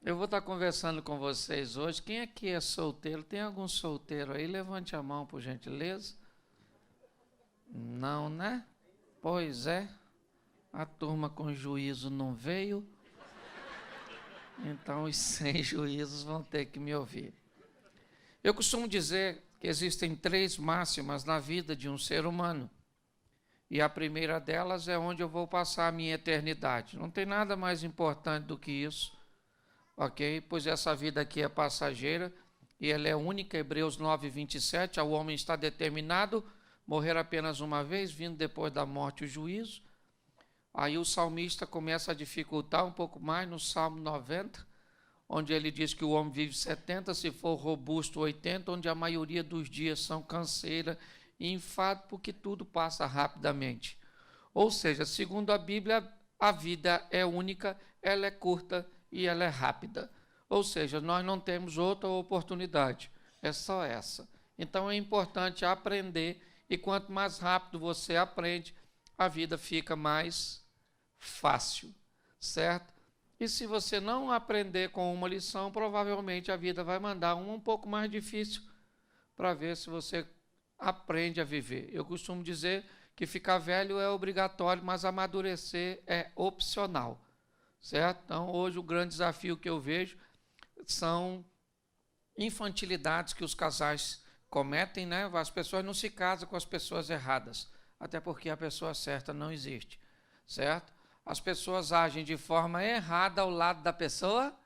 Eu vou estar conversando com vocês hoje. Quem aqui é solteiro? Tem algum solteiro aí? Levante a mão, por gentileza. Não, né? Pois é. A turma com juízo não veio. Então os sem juízos vão ter que me ouvir. Eu costumo dizer que existem três máximas na vida de um ser humano. E a primeira delas é onde eu vou passar a minha eternidade. Não tem nada mais importante do que isso. Ok? Pois essa vida aqui é passageira e ela é única. Hebreus 9, 27, ao homem está determinado morrer apenas uma vez, vindo depois da morte o juízo. Aí o salmista começa a dificultar um pouco mais no Salmo 90, onde ele diz que o homem vive 70, se for robusto 80, onde a maioria dos dias são canseira e enfado, porque tudo passa rapidamente. Ou seja, segundo a Bíblia, a vida é única, ela é curta e ela é rápida. Ou seja, nós não temos outra oportunidade, é só essa. Então é importante aprender, e quanto mais rápido você aprende, a vida fica mais fácil, certo? E se você não aprender com uma lição, provavelmente a vida vai mandar uma um pouco mais difícil para ver se você aprende a viver. Eu costumo dizer que ficar velho é obrigatório, mas amadurecer é opcional, certo? Então, hoje o grande desafio que eu vejo são infantilidades que os casais cometem, né? As pessoas não se casam com as pessoas erradas, até porque a pessoa certa não existe, certo? As pessoas agem de forma errada ao lado da pessoa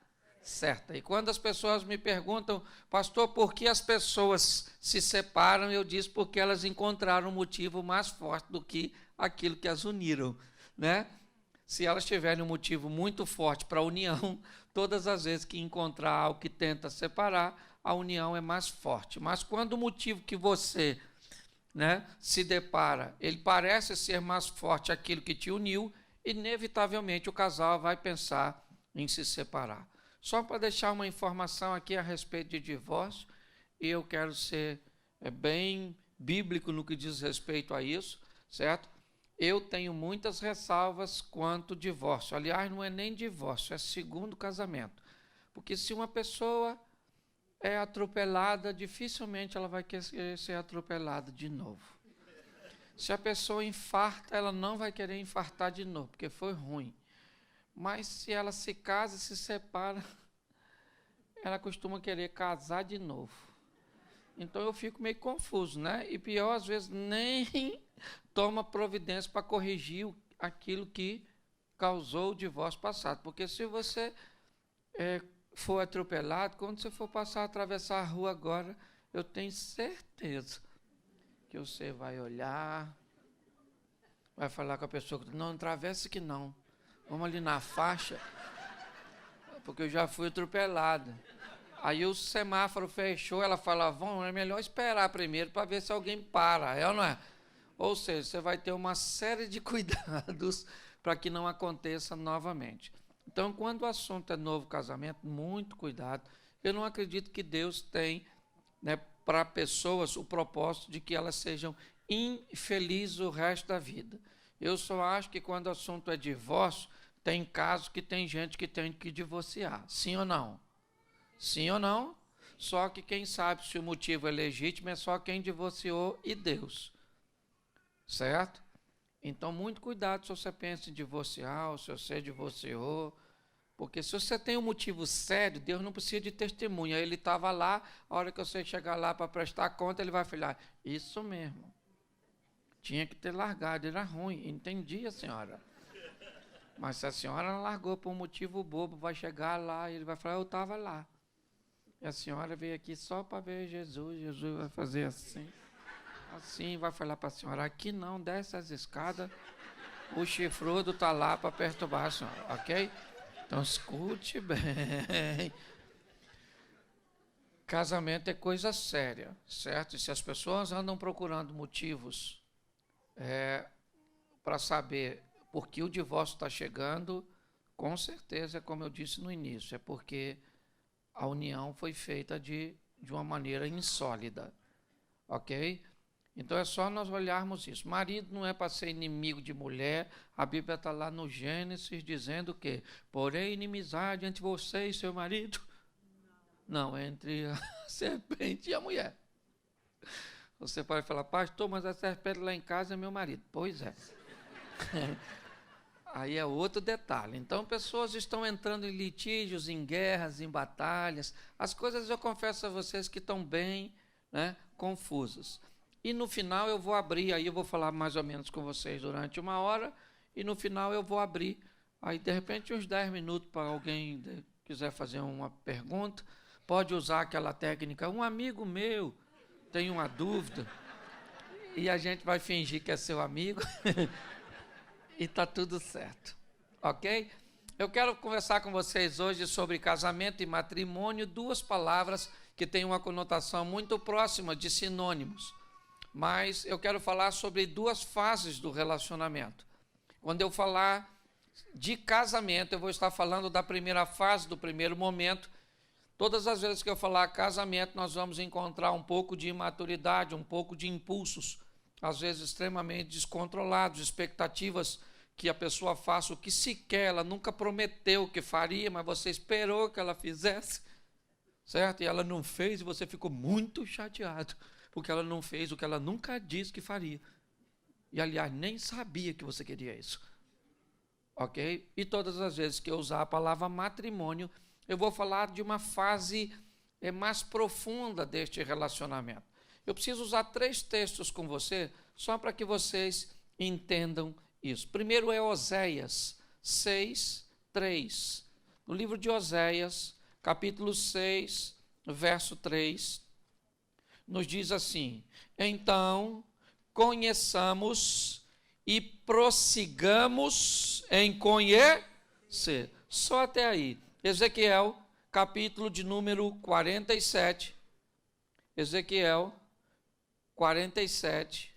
certa. E quando as pessoas me perguntam, pastor, por que as pessoas se separam, eu digo porque elas encontraram um motivo mais forte do que aquilo que as uniram, né? Se elas tiverem um motivo muito forte para a união, todas as vezes que encontrar algo que tenta separar, a união é mais forte. Mas quando o motivo que você, né, se depara, ele parece ser mais forte aquilo que te uniu, inevitavelmente o casal vai pensar em se separar. Só para deixar uma informação aqui a respeito de divórcio, e eu quero ser bem bíblico no que diz respeito a isso, certo? Eu tenho muitas ressalvas quanto ao divórcio. Aliás, não é nem divórcio, é segundo casamento. Porque se uma pessoa é atropelada, dificilmente ela vai querer ser atropelada de novo. Se a pessoa infarta, ela não vai querer infartar de novo, porque foi ruim. Mas se ela se casa, se separa, ela costuma querer casar de novo. Então eu fico meio confuso, né? E pior, às vezes, nem toma providência para corrigir aquilo que causou o divórcio passado. Porque se você for atropelado, quando você for passar a atravessar a rua agora, eu tenho certeza que você vai olhar, vai falar com a pessoa, não atravesse que não. Vamos ali na faixa, porque eu já fui atropelado. Aí o semáforo fechou, ela fala, é melhor esperar primeiro para ver se alguém para, é ou não é? Ou seja, você vai ter uma série de cuidados para que não aconteça novamente. Então, quando o assunto é novo casamento, muito cuidado. Eu não acredito que Deus tem, né, para pessoas o propósito de que elas sejam infelizes o resto da vida. Eu só acho que quando o assunto é divórcio, tem casos que tem gente que tem que divorciar. Sim ou não? Sim ou não? Só que quem sabe se o motivo é legítimo é só quem divorciou e Deus. Certo? Então, muito cuidado se você pensa em divorciar, ou se você divorciou, porque se você tem um motivo sério, Deus não precisa de testemunha. Ele estava lá, a hora que você chegar lá para prestar conta, ele vai falar, isso mesmo, tinha que ter largado, era ruim, entendi a senhora. Mas se a senhora largou por um motivo bobo, vai chegar lá, ele vai falar, eu estava lá. E a senhora veio aqui só para ver Jesus, Jesus vai fazer assim. Assim, vai falar para a senhora, aqui não, desce as escadas, o chifrudo está lá para perturbar a senhora, ok? Então, escute bem. Casamento é coisa séria, certo? E se as pessoas andam procurando motivos para saber por que o divórcio está chegando, com certeza, como eu disse no início, é porque a união foi feita de uma maneira insólida, ok? Então é só nós olharmos isso. Marido não é para ser inimigo de mulher. A Bíblia está lá no Gênesis dizendo que, porém, inimizade entre você e seu marido. Não, entre a serpente e a mulher. Você pode falar, pastor, mas a serpente lá em casa é meu marido. Pois é. Aí é outro detalhe. Então, pessoas estão entrando em litígios, em guerras, em batalhas. As coisas, eu confesso a vocês, que estão bem, né, confusas. E no final eu vou abrir, aí eu vou falar mais ou menos com vocês durante 1 hora, e no final eu vou abrir, aí de repente uns 10 minutos para alguém quiser fazer uma pergunta, pode usar aquela técnica, um amigo meu tem uma dúvida, e a gente vai fingir que é seu amigo, e está tudo certo, ok? Eu quero conversar com vocês hoje sobre casamento e matrimônio, 2 palavras que têm uma conotação muito próxima de sinônimos. Mas eu quero falar sobre 2 fases do relacionamento. Quando eu falar de casamento, eu vou estar falando da primeira fase, do primeiro momento. Todas as vezes que eu falar casamento, nós vamos encontrar um pouco de imaturidade, um pouco de impulsos, às vezes extremamente descontrolados, expectativas que a pessoa faça o que sequer, ela nunca prometeu que faria, mas você esperou que ela fizesse, certo? E ela não fez e você ficou muito chateado, porque ela não fez o que ela nunca disse que faria. E, aliás, nem sabia que você queria isso. Ok? E todas as vezes que eu usar a palavra matrimônio, eu vou falar de uma fase mais profunda deste relacionamento. Eu preciso usar 3 textos com você, só para que vocês entendam isso. Primeiro é Oséias 6, 3. No livro de Oséias, capítulo 6, verso 3, nos diz assim: então conheçamos e prossigamos em conhecer. Só até aí. Ezequiel, capítulo de número 47. Ezequiel 47.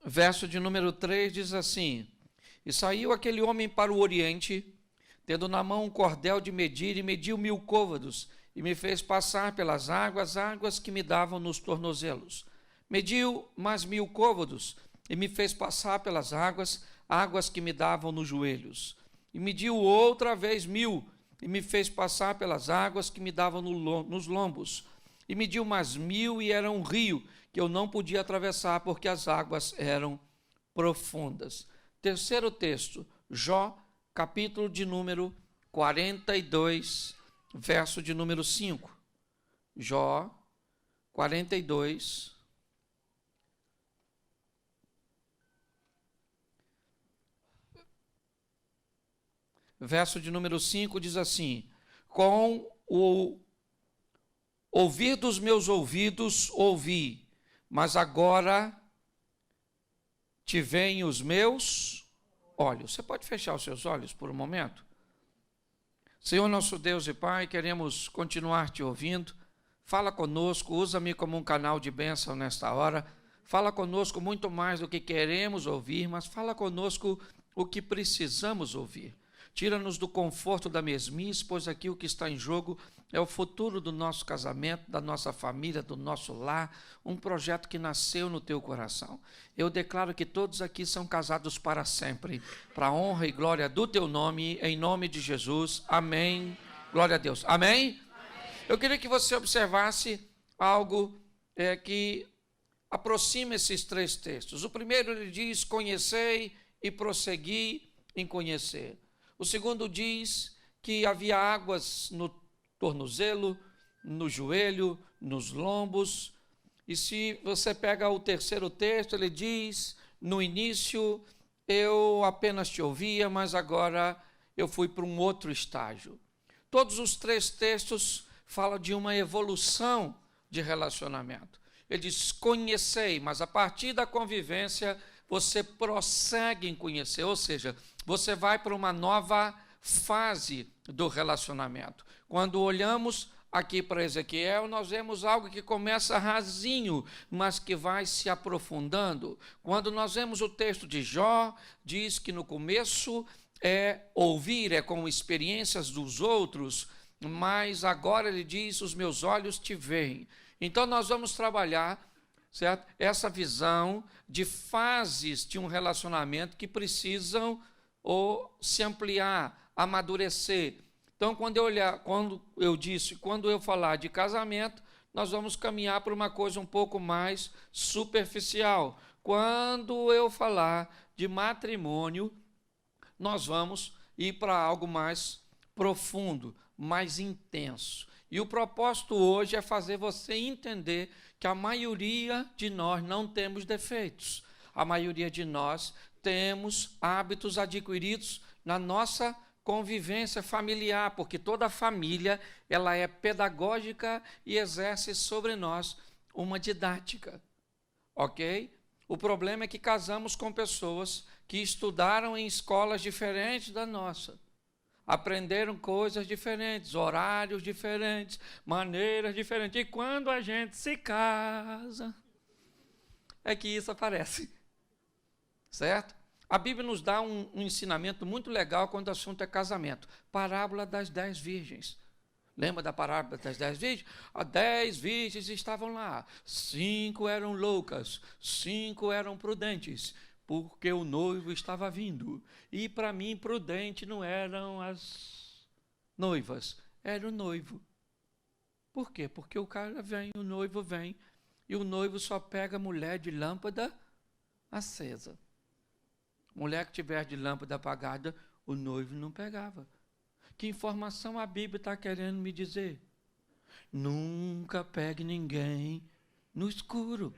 Verso de número 3 diz assim: e saiu aquele homem para o oriente, tendo na mão um cordel de medir, e mediu 1000 côvados, e me fez passar pelas águas, águas que me davam nos tornozelos. Mediu mais 1000 côvados, e me fez passar pelas águas, águas que me davam nos joelhos. E mediu outra vez 1000, e me fez passar pelas águas que me davam nos lombos. E mediu mais 1000, e era um rio que eu não podia atravessar, porque as águas eram profundas. Terceiro texto, Jó, capítulo de número 42, verso de número 5. Jó, 42, verso de número 5 diz assim: com o ouvir dos meus ouvidos ouvi, mas agora te veem os meus olhos. Você pode fechar os seus olhos por um momento? Senhor nosso Deus e Pai, queremos continuar te ouvindo. Fala conosco, usa-me como um canal de bênção nesta hora. Fala conosco muito mais do que queremos ouvir, mas fala conosco o que precisamos ouvir. Tira-nos do conforto da mesmice, pois aqui o que está em jogo é o futuro do nosso casamento, da nossa família, do nosso lar, um projeto que nasceu no teu coração. Eu declaro que todos aqui são casados para sempre, para a honra e glória do teu nome, em nome de Jesus. Amém. Glória a Deus. Amém? Eu queria que você observasse algo que aproxima esses 3 textos. O primeiro, ele diz: conhecei e prossegui em conhecer. O segundo diz que havia águas no tornozelo, no joelho, nos lombos. E se você pega o terceiro texto, ele diz: no início eu apenas te ouvia, mas agora eu fui para um outro estágio. Todos os 3 textos falam de uma evolução de relacionamento. Ele diz: conhecei, mas a partir da convivência você prossegue em conhecer, ou seja, você vai para uma nova fase do relacionamento. Quando olhamos aqui para Ezequiel, nós vemos algo que começa rasinho, mas que vai se aprofundando. Quando nós vemos o texto de Jó, diz que no começo é ouvir, é com experiências dos outros, mas agora ele diz, os meus olhos te veem. Então nós vamos trabalhar, certo? Essa visão de fases de um relacionamento que precisam ou se ampliar, amadurecer. Então, quando eu falar de casamento, nós vamos caminhar para uma coisa um pouco mais superficial. Quando eu falar de matrimônio, nós vamos ir para algo mais profundo, mais intenso. E o propósito hoje é fazer você entender que a maioria de nós não temos defeitos. A maioria de nós temos hábitos adquiridos na nossa convivência familiar, porque toda família ela é pedagógica e exerce sobre nós uma didática, ok? O problema é que casamos com pessoas que estudaram em escolas diferentes da nossa, aprenderam coisas diferentes, horários diferentes, maneiras diferentes, e quando a gente se casa, é que isso aparece, certo? A Bíblia nos dá um ensinamento muito legal quando o assunto é casamento. Parábola das 10 virgens. Lembra da parábola das 10 virgens? As 10 virgens estavam lá. 5 eram loucas, 5 eram prudentes, porque o noivo estava vindo. E para mim, prudente não eram as noivas, era o noivo. Por quê? Porque o cara vem, o noivo vem, e o noivo só pega mulher de lâmpada acesa. Mulher que tiver de lâmpada apagada, o noivo não pegava. Que informação a Bíblia está querendo me dizer? Nunca pegue ninguém no escuro.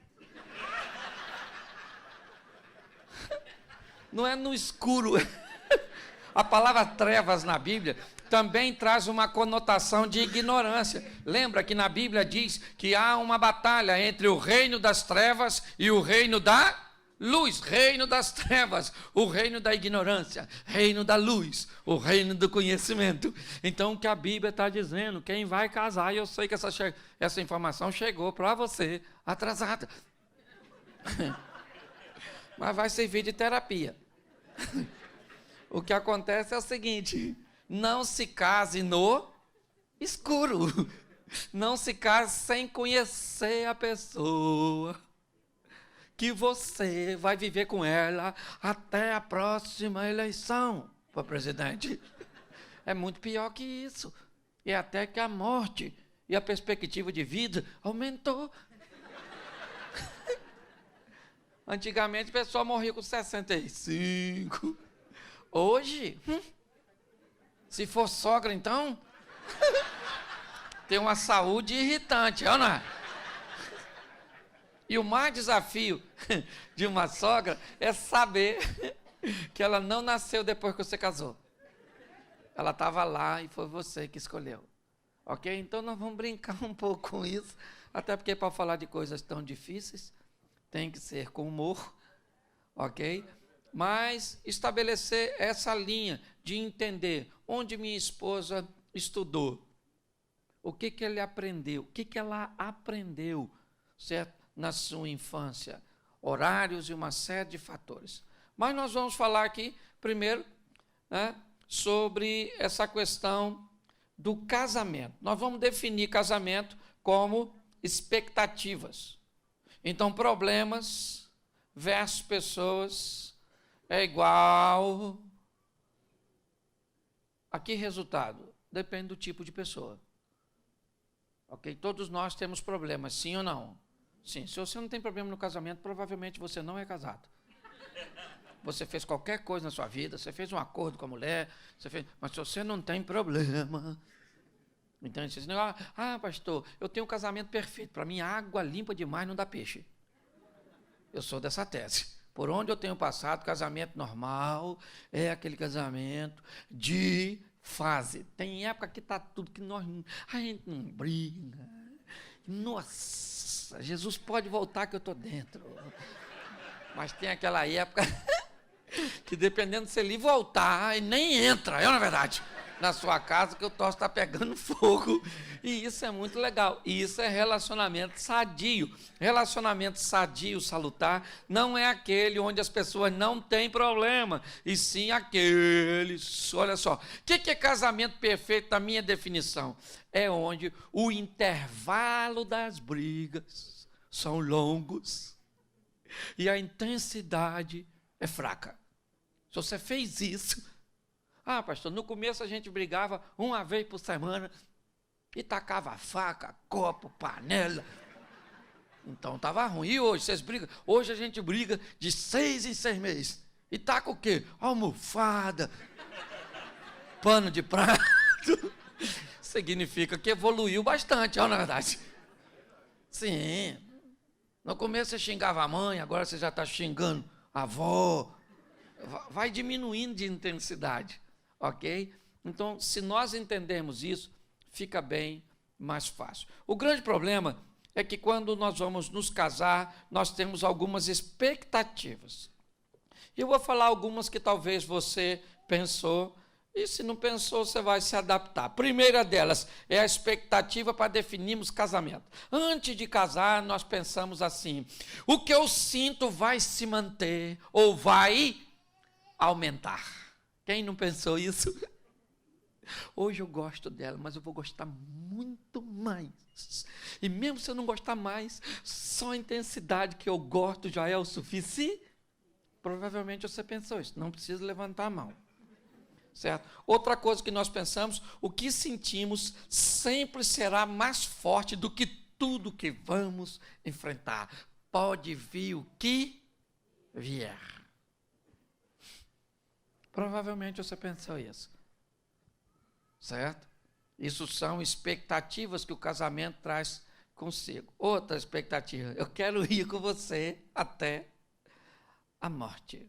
Não é no escuro. A palavra trevas na Bíblia também traz uma conotação de ignorância. Lembra que na Bíblia diz que há uma batalha entre o reino das trevas e o reino da luz, reino das trevas, o reino da ignorância, reino da luz, o reino do conhecimento. Então, o que a Bíblia está dizendo, quem vai casar, e eu sei que essa informação chegou para você atrasada, mas vai servir de terapia. O que acontece é o seguinte, não se case no escuro, não se case sem conhecer a pessoa, que você vai viver com ela até a próxima eleição para presidente. É muito pior que isso. E até que a morte e a perspectiva de vida aumentou. Antigamente a pessoa morria com 65. Hoje, se for sogra então, tem uma saúde irritante, não é? E o mais desafio de uma sogra é saber que ela não nasceu depois que você casou. Ela estava lá e foi você que escolheu. Ok? Então nós vamos brincar um pouco com isso, até porque para falar de coisas tão difíceis, tem que ser com humor, ok? Mas estabelecer essa linha de entender onde minha esposa estudou, o que ele aprendeu, o que ela aprendeu, certo? Na sua infância, horários e uma série de fatores. Mas nós vamos falar aqui, primeiro, né, sobre essa questão do casamento. Nós vamos definir casamento como expectativas. Então, problemas versus pessoas é igual a que resultado? Depende do tipo de pessoa. Ok? Todos nós temos problemas, sim ou não? Sim, se você não tem problema no casamento, provavelmente você não é casado. Você fez qualquer coisa na sua vida, você fez um acordo com a mulher, mas se você não tem problema, então você diz, pastor, eu tenho um casamento perfeito, para mim água limpa demais não dá peixe. Eu sou dessa tese. Por onde eu tenho passado, casamento normal é aquele casamento de fase. Tem época que está tudo que a gente não briga. Nossa, Jesus pode voltar que eu estou dentro. Mas tem aquela época que dependendo se ele voltar, ele nem entra, é na verdade. na sua casa que o troço está pegando fogo. E isso é muito legal. E isso é relacionamento sadio. Relacionamento sadio, salutar, não é aquele onde as pessoas não têm problema, e sim aqueles. Olha só, o que é casamento perfeito na minha definição? É onde o intervalo das brigas são longos e a intensidade é fraca. Se você fez isso, pastor, no começo a gente brigava uma vez por semana e tacava faca, copo, panela. Então estava ruim. E hoje, vocês brigam? Hoje a gente briga de 6 em 6 meses. E taca o quê? Almofada, pano de prato. Significa que evoluiu bastante, na verdade. Sim. No começo você xingava a mãe, agora você já está xingando a avó. Vai diminuindo de intensidade, ok? Então, se nós entendermos isso, fica bem mais fácil. O grande problema é que quando nós vamos nos casar, nós temos algumas expectativas. E eu vou falar algumas que talvez você pensou, e se não pensou, você vai se adaptar. A primeira delas é a expectativa para definirmos casamento. Antes de casar, nós pensamos assim: o que eu sinto vai se manter ou vai aumentar. Quem não pensou isso? Hoje eu gosto dela, mas eu vou gostar muito mais. E mesmo se eu não gostar mais, só a intensidade que eu gosto já é o suficiente. Provavelmente você pensou isso, não precisa levantar a mão. Certo? Outra coisa que nós pensamos, o que sentimos sempre será mais forte do que tudo que vamos enfrentar. Pode vir o que vier. Provavelmente você pensou isso. Certo? Isso são expectativas que o casamento traz consigo. Outra expectativa, eu quero ir com você até a morte.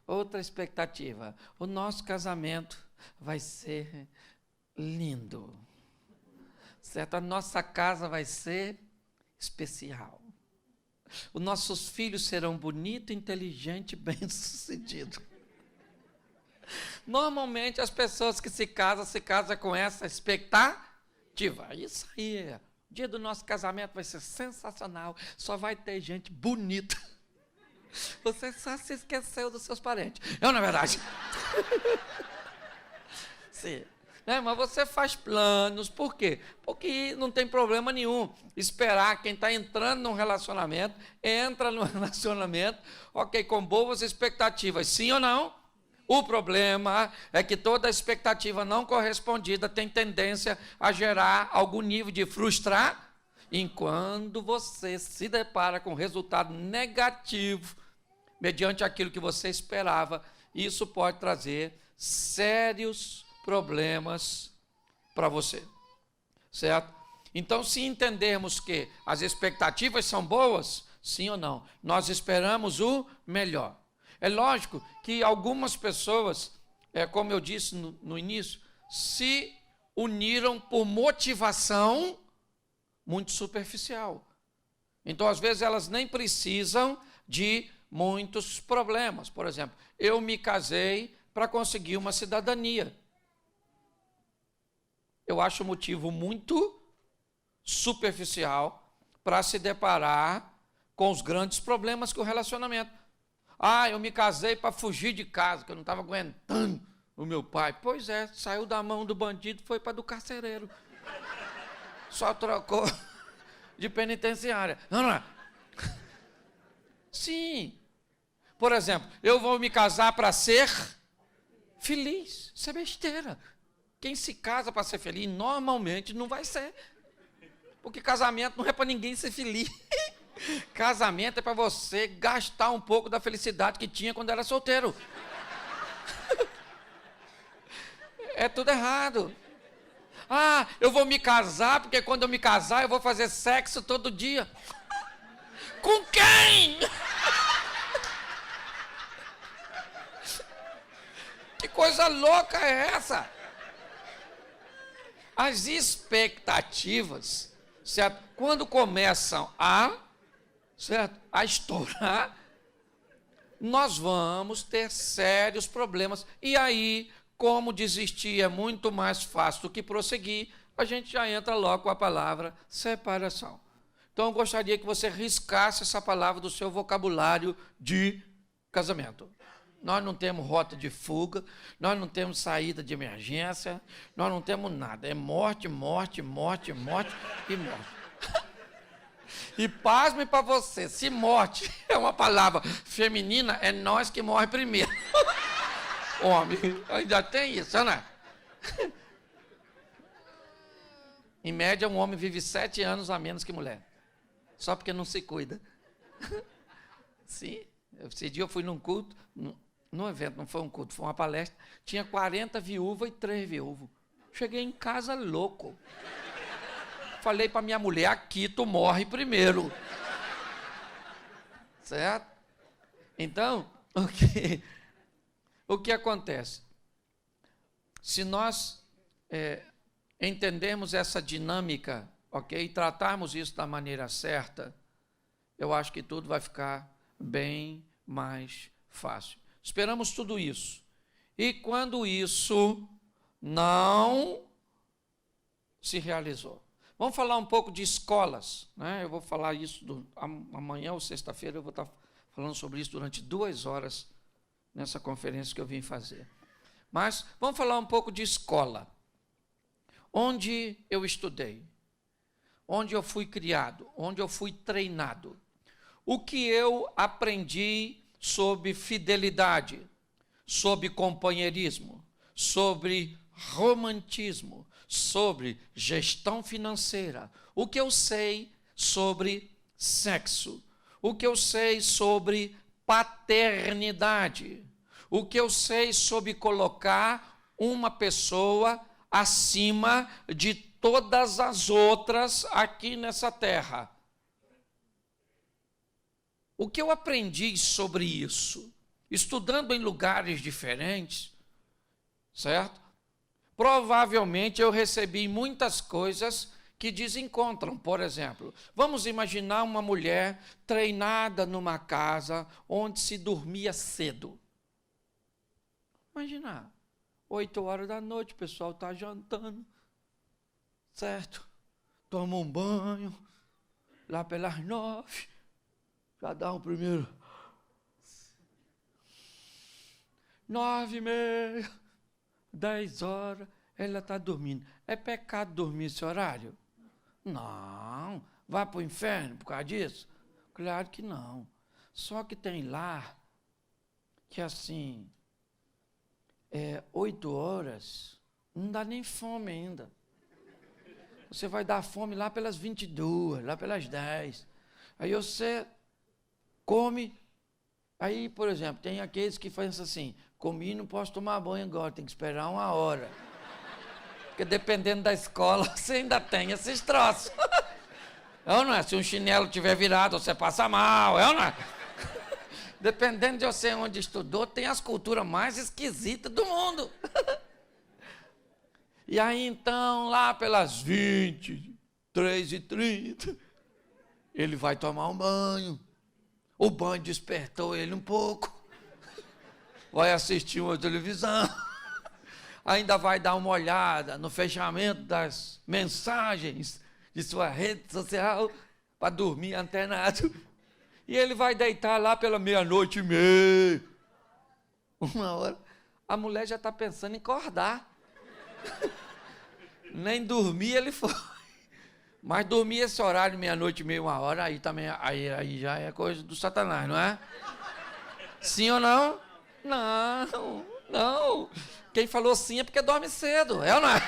Outra expectativa, o nosso casamento vai ser lindo. Certo? A nossa casa vai ser especial. Os nossos filhos serão bonitos, inteligentes, bem-sucedidos. Normalmente as pessoas que se casam com essa expectativa. Isso aí, o dia do nosso casamento vai ser sensacional, só vai ter gente bonita. Você só se esqueceu dos seus parentes. Não é verdade? Sim. Mas você faz planos, por quê? Porque não tem problema nenhum esperar quem está entrando num relacionamento, entra no relacionamento, ok, com boas expectativas, sim ou não? O problema é que toda expectativa não correspondida tem tendência a gerar algum nível de frustração, enquanto você se depara com resultado negativo, mediante aquilo que você esperava, isso pode trazer sérios problemas para você, certo? Então, se entendermos que as expectativas são boas, sim ou não, nós esperamos o melhor. É lógico que algumas pessoas, como eu disse no início, se uniram por motivação muito superficial. Então, às vezes, elas nem precisam de muitos problemas. Por exemplo, eu me casei para conseguir uma cidadania. Eu acho um motivo muito superficial para se deparar com os grandes problemas que o relacionamento. Eu me casei para fugir de casa, que eu não estava aguentando o meu pai. Pois é, saiu da mão do bandido, foi para do carcereiro. Só trocou de penitenciária. Não é? Sim. Por exemplo, eu vou me casar para ser feliz. Isso é besteira. Quem se casa para ser feliz, normalmente não vai ser. Porque casamento não é para ninguém ser feliz. Casamento é para você gastar um pouco da felicidade que tinha quando era solteiro. É tudo errado. Eu vou me casar, porque quando eu me casar eu vou fazer sexo todo dia. Com quem? Que coisa louca é essa? As expectativas, certo? Quando começam a estourar, nós vamos ter sérios problemas. E aí como desistir é muito mais fácil do que prosseguir, a gente já entra logo com a palavra separação. Então, eu gostaria que você riscasse essa palavra do seu vocabulário de casamento. Nós não temos rota de fuga, nós não temos saída de emergência, nós não temos nada. É morte, morte, morte, morte e morte. E pasme para você, se morte é uma palavra feminina, é nós que morre primeiro. Homem, ainda tem isso, né? Em média, um homem vive 7 anos a menos que mulher. Só porque não se cuida. Sim, esse dia eu fui num culto, num evento, não foi um culto, foi uma palestra, tinha 40 viúvas e 3 viúvos. Cheguei em casa louco. Falei para minha mulher, aqui tu morre primeiro. Certo? Então, o que acontece? Se nós entendermos essa dinâmica, ok? E tratarmos isso da maneira certa, eu acho que tudo vai ficar bem mais fácil. Esperamos tudo isso. E quando isso não se realizou? Vamos falar um pouco de escolas, né? Eu vou falar isso amanhã ou sexta-feira, eu vou estar falando sobre isso durante 2 horas nessa conferência que eu vim fazer. Mas vamos falar um pouco de escola. Onde eu estudei, onde eu fui criado, onde eu fui treinado. O que eu aprendi sobre fidelidade, sobre companheirismo, sobre romantismo, sobre gestão financeira. O que eu sei sobre sexo. O que eu sei sobre paternidade. O que eu sei sobre colocar uma pessoa acima de todas as outras aqui nessa terra. O que eu aprendi sobre isso? Estudando em lugares diferentes, certo? Provavelmente eu recebi muitas coisas que desencontram. Por exemplo, vamos imaginar uma mulher treinada numa casa onde se dormia cedo. Imaginar. 8 horas da noite, o pessoal está jantando, certo? Toma um banho, lá pelas 9, já dá um primeiro 9h30, 10 horas, ela está dormindo. É pecado dormir esse horário? Não. Vai para o inferno por causa disso? Claro que não. Só que tem lá que assim, 8 horas, não dá nem fome ainda. Você vai dar fome lá pelas 22, lá pelas 10. Aí você come. Aí, por exemplo, tem aqueles que fazem assim, comi e não posso tomar banho agora, tem que esperar 1 hora. Porque dependendo da escola, você ainda tem esses troços. É ou não é? Se um chinelo tiver virado, você passa mal, é ou não é? Dependendo de você onde estudou, tem as culturas mais esquisitas do mundo. E aí, então, lá pelas 23h30, ele vai tomar um banho. O banho despertou ele um pouco. Vai assistir uma televisão. Ainda vai dar uma olhada no fechamento das mensagens de sua rede social para dormir antenado. E ele vai deitar lá pela 00:30. 1 hora. A mulher já está pensando em acordar. Nem dormir ele foi. Mas dormir esse horário, 00:30, 1 hora, aí também aí já é coisa do Satanás, não é? Sim ou não? Não, não. Quem falou sim é porque dorme cedo, é ou não é?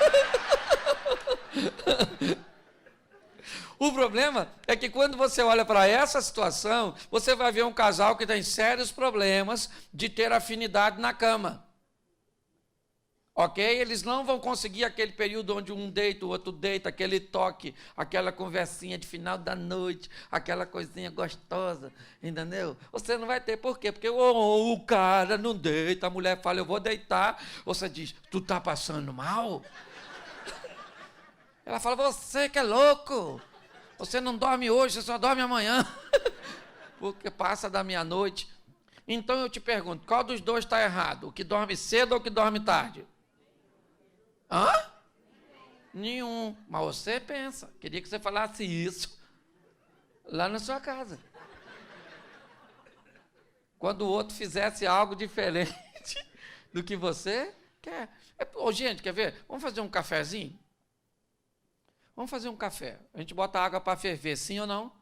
O problema é que quando você olha para essa situação, você vai ver um casal que tem sérios problemas de ter afinidade na cama. Ok? Eles não vão conseguir aquele período onde um deita, o outro deita, aquele toque, aquela conversinha de final da noite, aquela coisinha gostosa, entendeu? Você não vai ter. Por quê? Porque o cara não deita, a mulher fala, eu vou deitar. Você diz, tu tá passando mal? Ela fala, você que é louco. Você não dorme hoje, você só dorme amanhã. Porque passa da 00:00. Então eu te pergunto, qual dos dois está errado? O que dorme cedo ou o que dorme tarde? Hã? Nenhum. Mas você pensa. Queria que você falasse isso lá na sua casa. Quando o outro fizesse algo diferente do que você quer. Ô, gente, quer ver? Vamos fazer um cafezinho? Vamos fazer um café. A gente bota água para ferver, sim ou não?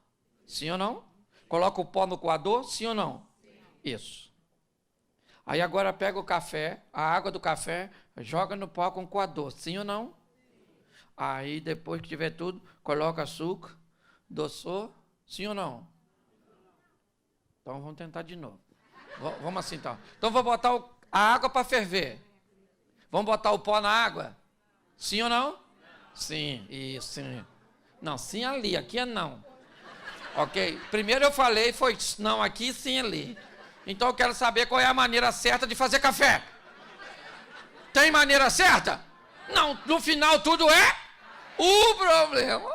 Sim ou não? Coloca o pó no coador, sim ou não? Sim. Isso. Aí agora pega o café, a água do café, joga no pó com o coador, sim ou não? Aí depois que tiver tudo, coloca açúcar, adoçou, sim ou não? Então vamos tentar de novo. Vamos assim então. Então vou botar a água para ferver. Vamos botar o pó na água? Sim ou não? Sim, isso, sim. Não, sim ali, aqui é não. Ok? Primeiro eu falei, foi não aqui, sim ali. Então eu quero saber qual é a maneira certa de fazer café. Tem maneira certa? Não, no final tudo é o problema.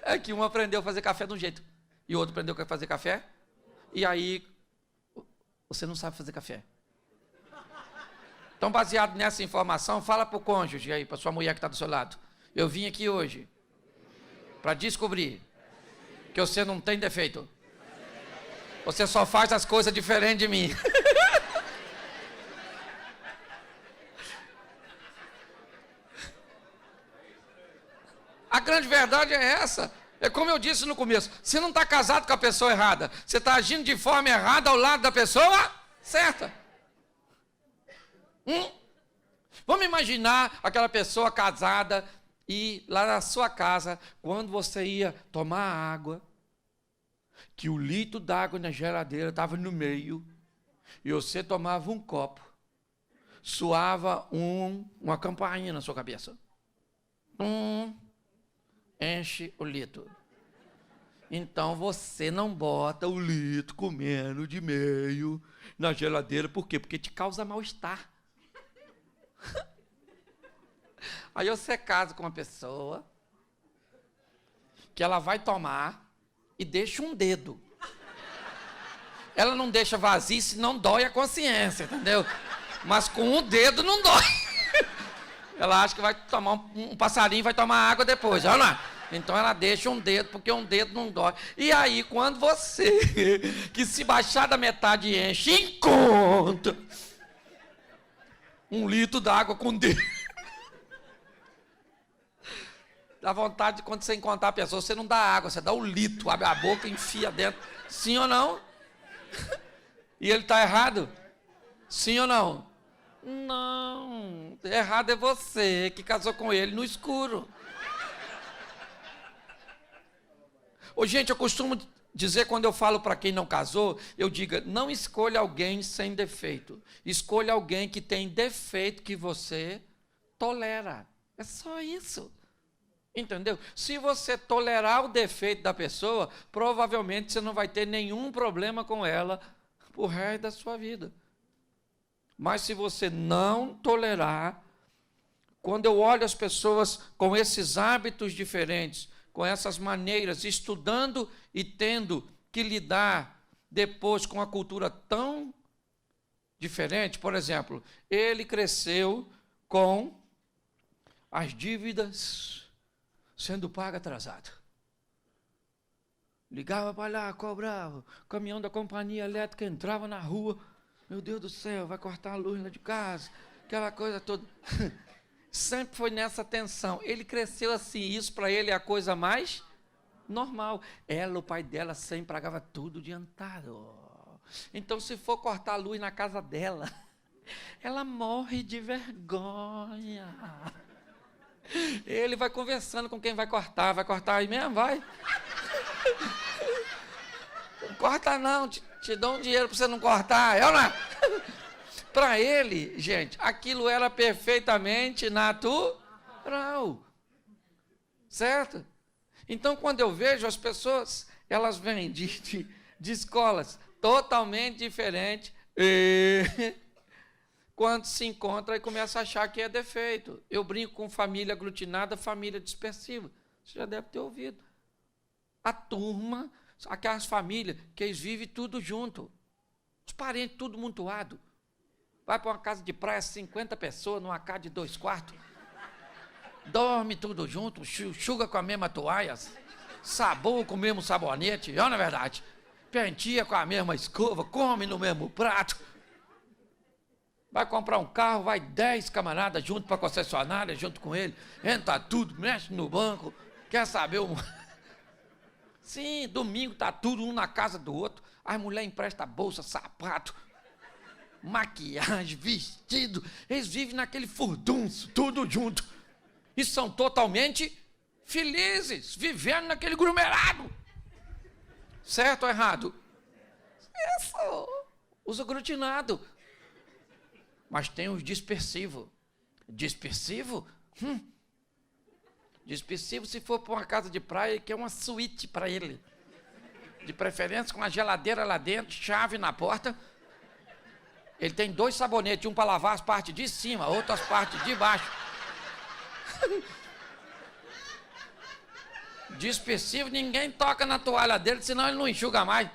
É que um aprendeu a fazer café de um jeito e o outro aprendeu a fazer café. E aí, você não sabe fazer café. Então, baseado nessa informação, fala para o cônjuge aí, para sua mulher que está do seu lado. Eu vim aqui hoje para descobrir que você não tem defeito. Você só faz as coisas diferentes de mim. A grande verdade é essa. É como eu disse no começo, você não está casado com a pessoa errada, você está agindo de forma errada ao lado da pessoa certa. Vamos imaginar aquela pessoa casada e lá na sua casa, quando você ia tomar água, que o litro d'água na geladeira estava no meio, e você tomava um copo, soava uma campainha na sua cabeça. Enche o litro. Então você não bota o litro comendo de meio na geladeira, por quê? Porque te causa mal-estar. Aí você casa com uma pessoa que ela vai tomar e deixa um dedo. Ela não deixa vazio, senão dói a consciência, entendeu? Mas com o dedo não dói. Ela acha que vai tomar um passarinho, vai tomar água depois, olha lá. Então ela deixa um dedo, porque um dedo não dói. E aí, quando você, que se baixar da metade enche, encontra um litro d'água com dedo. Dá vontade de, quando você encontrar a pessoa, você não dá água, você dá o litro, abre a boca e enfia dentro. Sim ou não? E ele está errado? Sim ou não? Não, errado é você que casou com ele no escuro. Ô, gente, eu costumo dizer, quando eu falo para quem não casou, eu digo, não escolha alguém sem defeito. Escolha alguém que tem defeito que você tolera. É só isso. Entendeu? Se você tolerar o defeito da pessoa, provavelmente você não vai ter nenhum problema com ela pro resto da sua vida. Mas se você não tolerar, quando eu olho as pessoas com esses hábitos diferentes, com essas maneiras, estudando e tendo que lidar depois com a cultura tão diferente, por exemplo, ele cresceu com as dívidas sendo pagas atrasado. Ligava para lá, cobrava, o caminhão da companhia elétrica entrava na rua, meu Deus do céu, vai cortar a luz lá de casa, aquela coisa toda. Sempre foi nessa tensão. Ele cresceu assim, isso para ele é a coisa mais normal. Ela, o pai dela, sempre pagava tudo adiantado. Então, se for cortar a luz na casa dela, ela morre de vergonha. Ele vai conversando com quem vai cortar aí mesmo, vai. Não corta não, te dou um dinheiro para você não cortar. Eu não. Para ele, gente, aquilo era perfeitamente natural. Certo? Então, quando eu vejo as pessoas, elas vêm de escolas totalmente diferentes, e quando se encontra e começa a achar que é defeito. Eu brinco com família aglutinada, família dispersiva. Você já deve ter ouvido. A turma, aquelas famílias que eles vivem tudo junto. Os parentes tudo amontoado. Vai para uma casa de praia, 50 pessoas, numa casa de 2 quartos. dorme tudo junto, enxuga com a mesma toalha, sabão com o mesmo sabonete, não é verdade? Penteia com a mesma escova, come no mesmo prato. Vai comprar um carro, vai 10 camaradas junto para a concessionária, junto com ele, entra tudo, mexe no banco, quer saber o... Sim, domingo tá tudo um na casa do outro, as mulheres emprestam bolsa, sapato, maquiagem, vestido, eles vivem naquele furdunço, tudo junto, e são totalmente felizes, vivendo naquele aglomerado. Certo ou errado? Isso, os aglutinados. Mas tem os dispersivos. Dispersivo? Dispersivo, se for para uma casa de praia, ele quer uma suíte para ele. De preferência com a geladeira lá dentro, chave na porta. Ele tem 2 sabonetes, um para lavar as partes de cima, outro as partes de baixo. Dispersivo, ninguém toca na toalha dele, senão ele não enxuga mais.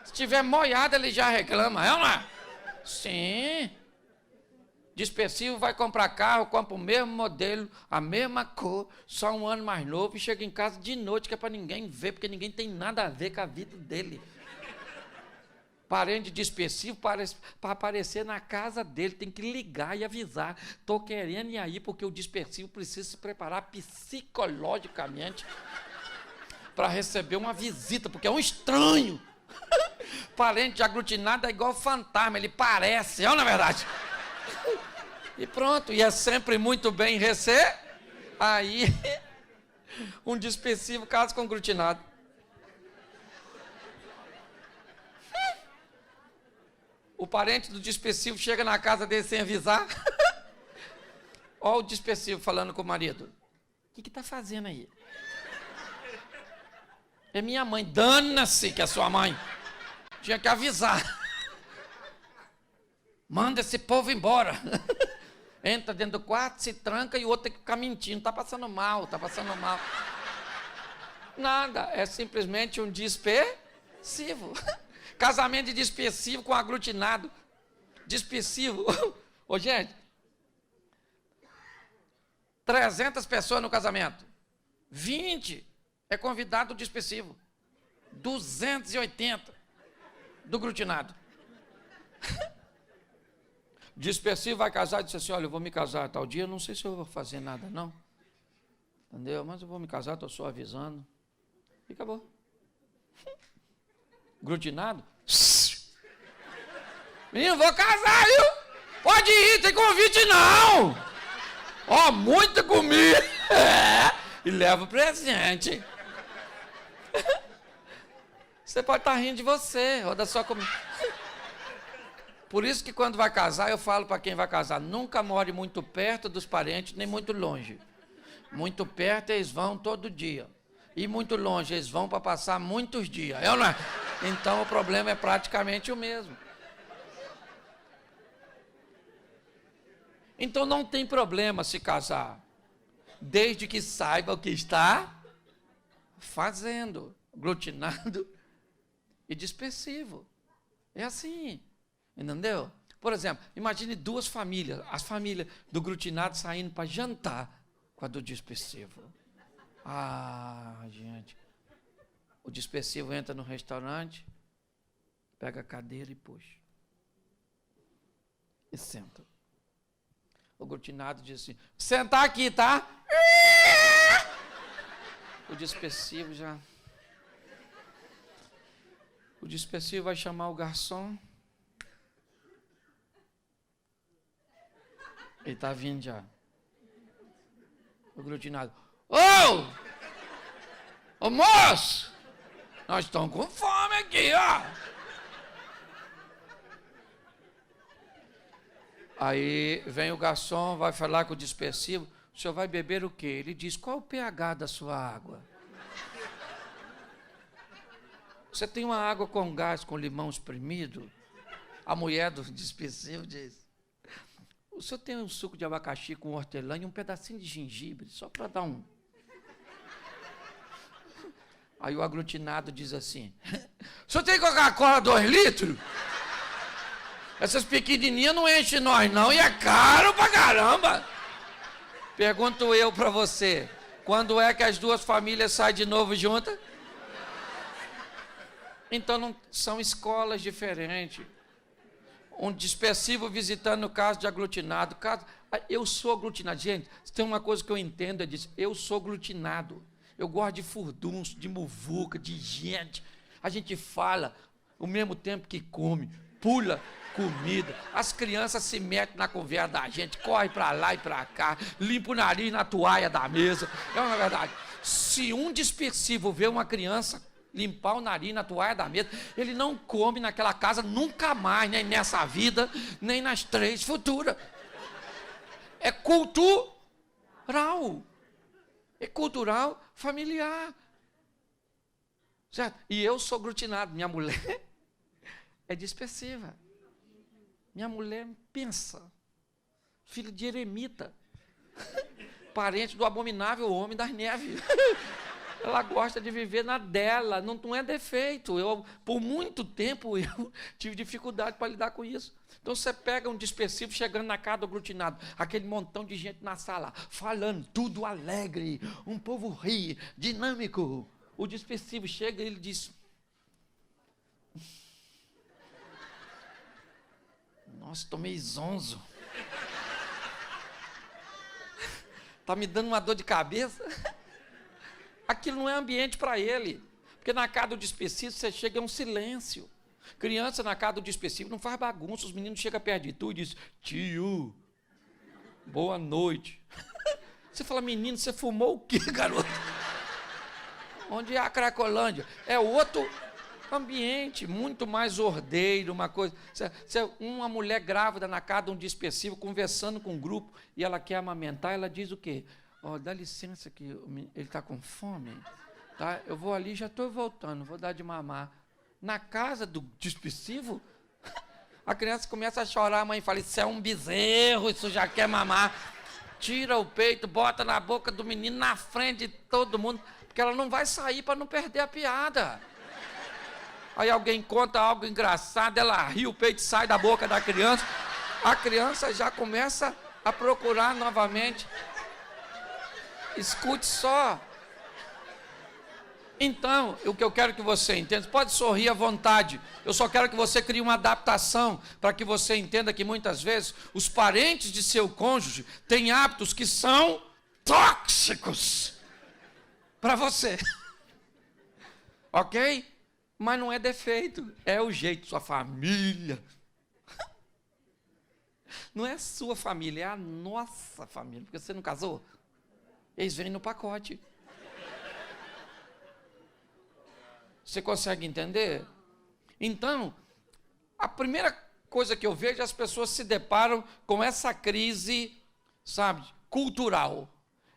Se tiver molhado, ele já reclama, é ou não é? Sim. Dispersivo vai comprar carro, compra o mesmo modelo, a mesma cor, só um ano mais novo e chega em casa de noite, que é para ninguém ver, porque ninguém tem nada a ver com a vida dele. Parente dispersivo, para aparecer na casa dele, tem que ligar e avisar. Estou querendo ir aí, porque o dispersivo precisa se preparar psicologicamente para receber uma visita, porque é um estranho. Parente aglutinado é igual fantasma, ele parece, não é verdade? E pronto, e é sempre muito bem recebido. Aí, um dispersivo casa com aglutinado. O parente do dispersivo chega na casa dele sem avisar. Olha o dispersivo falando com o marido. O que está fazendo aí? É minha mãe. Dana-se que é sua mãe. Tinha que avisar. Manda esse povo embora. Entra dentro do quarto, se tranca e o outro tem que ficar mentindo. Está passando mal, está passando mal. Nada, é simplesmente um dispersivo. Casamento de dispersivo com aglutinado. Dispersivo. Ô, gente, 300 pessoas no casamento. 20 é convidado dispersivo. 280 do aglutinado. Dispersivo vai casar e diz assim, olha, eu vou me casar tal dia, não sei se eu vou fazer nada, não. Entendeu? Mas eu vou me casar, estou só avisando. E acabou. Aglutinado? Menino, vou casar, viu? Pode ir, tem convite não. Ó, muita comida. E leva o presente. Você pode estar rindo de você, ou da sua comida. Por isso que quando vai casar, eu falo para quem vai casar, nunca more muito perto dos parentes, nem muito longe. Muito perto eles vão todo dia. E muito longe eles vão para passar muitos dias. É ou não é? Então o problema é praticamente o mesmo. Então não tem problema se casar, desde que saiba o que está fazendo. Aglutinado e dispersivo. É assim, entendeu? Por exemplo, imagine 2 famílias, as famílias do aglutinado saindo para jantar com a do dispersivo. Ah, gente. O dispersivo entra no restaurante, pega a cadeira e puxa. E senta. O aglutinado diz assim, sentar aqui, tá? O dispersivo já... O dispersivo vai chamar o garçom. Ele está vindo já. O aglutinado. Ô moço! Nós estamos com fome aqui, ó. Aí vem o garçom, vai falar com o dispersivo. O senhor vai beber o quê? Ele diz, qual o pH da sua água? Você tem uma água com gás, com limão espremido? A mulher do dispersivo diz, o senhor tem um suco de abacaxi com hortelã e um pedacinho de gengibre, só para dar um. Aí o aglutinado diz assim, o senhor tem Coca-Cola 2 litros? Essas pequenininhas não enchem nós não, e é caro pra caramba. Pergunto eu para você, quando é que as duas famílias saem de novo juntas? Então, não, são escolas diferentes. Um dispersivo visitando o caso de aglutinado. Eu sou aglutinado. Gente, tem uma coisa que eu entendo, é disso. Eu sou aglutinado. Eu gosto de furdunço, de muvuca, de gente. A gente fala ao mesmo tempo que come, pula comida. As crianças se metem na conversa da gente, corre para lá e para cá, limpa o nariz na toalha da mesa. É uma verdade. Se um dispersivo vê uma criança limpar o nariz na toalha da mesa, ele não come naquela casa nunca mais, nem nessa vida, nem nas 3 futuras. É cultural. É cultural familiar. Certo? E eu sou aglutinado. Minha mulher é dispersiva. Minha mulher pensa. Filha de eremita. Parente do abominável homem das neves. Ela gosta de viver na dela, não é defeito. Por muito tempo, eu tive dificuldade para lidar com isso. Então, você pega um dispersivo chegando na casa do aglutinado, aquele montão de gente na sala, falando, tudo alegre, um povo ri, dinâmico. O dispersivo chega e ele diz: nossa, estou meio zonzo. Está me dando uma dor de cabeça. Aquilo não é ambiente para ele. Porque na casa do dispersivo você chega, é um silêncio. Criança na casa do dispersivo não faz bagunça. Os meninos chegam perto de tu e dizem: tio, boa noite. Você fala: menino, você fumou o quê, garoto? Onde é a Cracolândia? É outro ambiente, muito mais ordeiro, uma coisa. Uma mulher grávida na casa de um dispersivo, conversando com um grupo, e ela quer amamentar, ela diz o quê? Dá licença que ele está com fome, tá? Eu vou ali, já estou voltando, vou dar de mamar. Na casa do dispersivo, a criança começa a chorar, a mãe fala: isso é um bezerro, isso já quer mamar. Tira o peito, bota na boca do menino, na frente de todo mundo, porque ela não vai sair para não perder a piada. Aí alguém conta algo engraçado, ela ri, o peito sai da boca da criança, a criança já começa a procurar novamente. Escute só. Então, o que eu quero que você entenda, pode sorrir à vontade, eu só quero que você crie uma adaptação, para que você entenda que muitas vezes os parentes de seu cônjuge têm hábitos que são tóxicos para você. Ok? Mas não é defeito, é o jeito, sua família. Não é sua família, é a nossa família, porque você não casou. Eles vêm no pacote. Você consegue entender? Então, a primeira coisa que eu vejo, as pessoas se deparam com essa crise, sabe, cultural.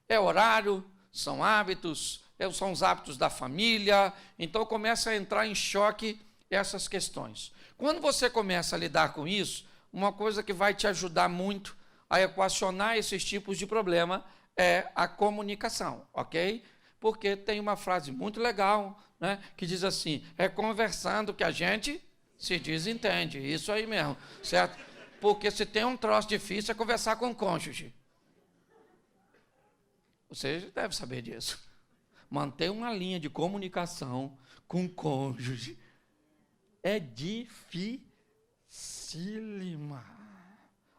É horário, são hábitos, são os hábitos da família. Então, começa a entrar em choque essas questões. Quando você começa a lidar com isso, uma coisa que vai te ajudar muito a equacionar esses tipos de problema é a comunicação, ok? Porque tem uma frase muito legal, né, que diz assim: é conversando que a gente se desentende. Isso aí mesmo, certo? Porque se tem um troço difícil é conversar com o cônjuge. Você deve saber disso. Manter uma linha de comunicação com o cônjuge é dificílima.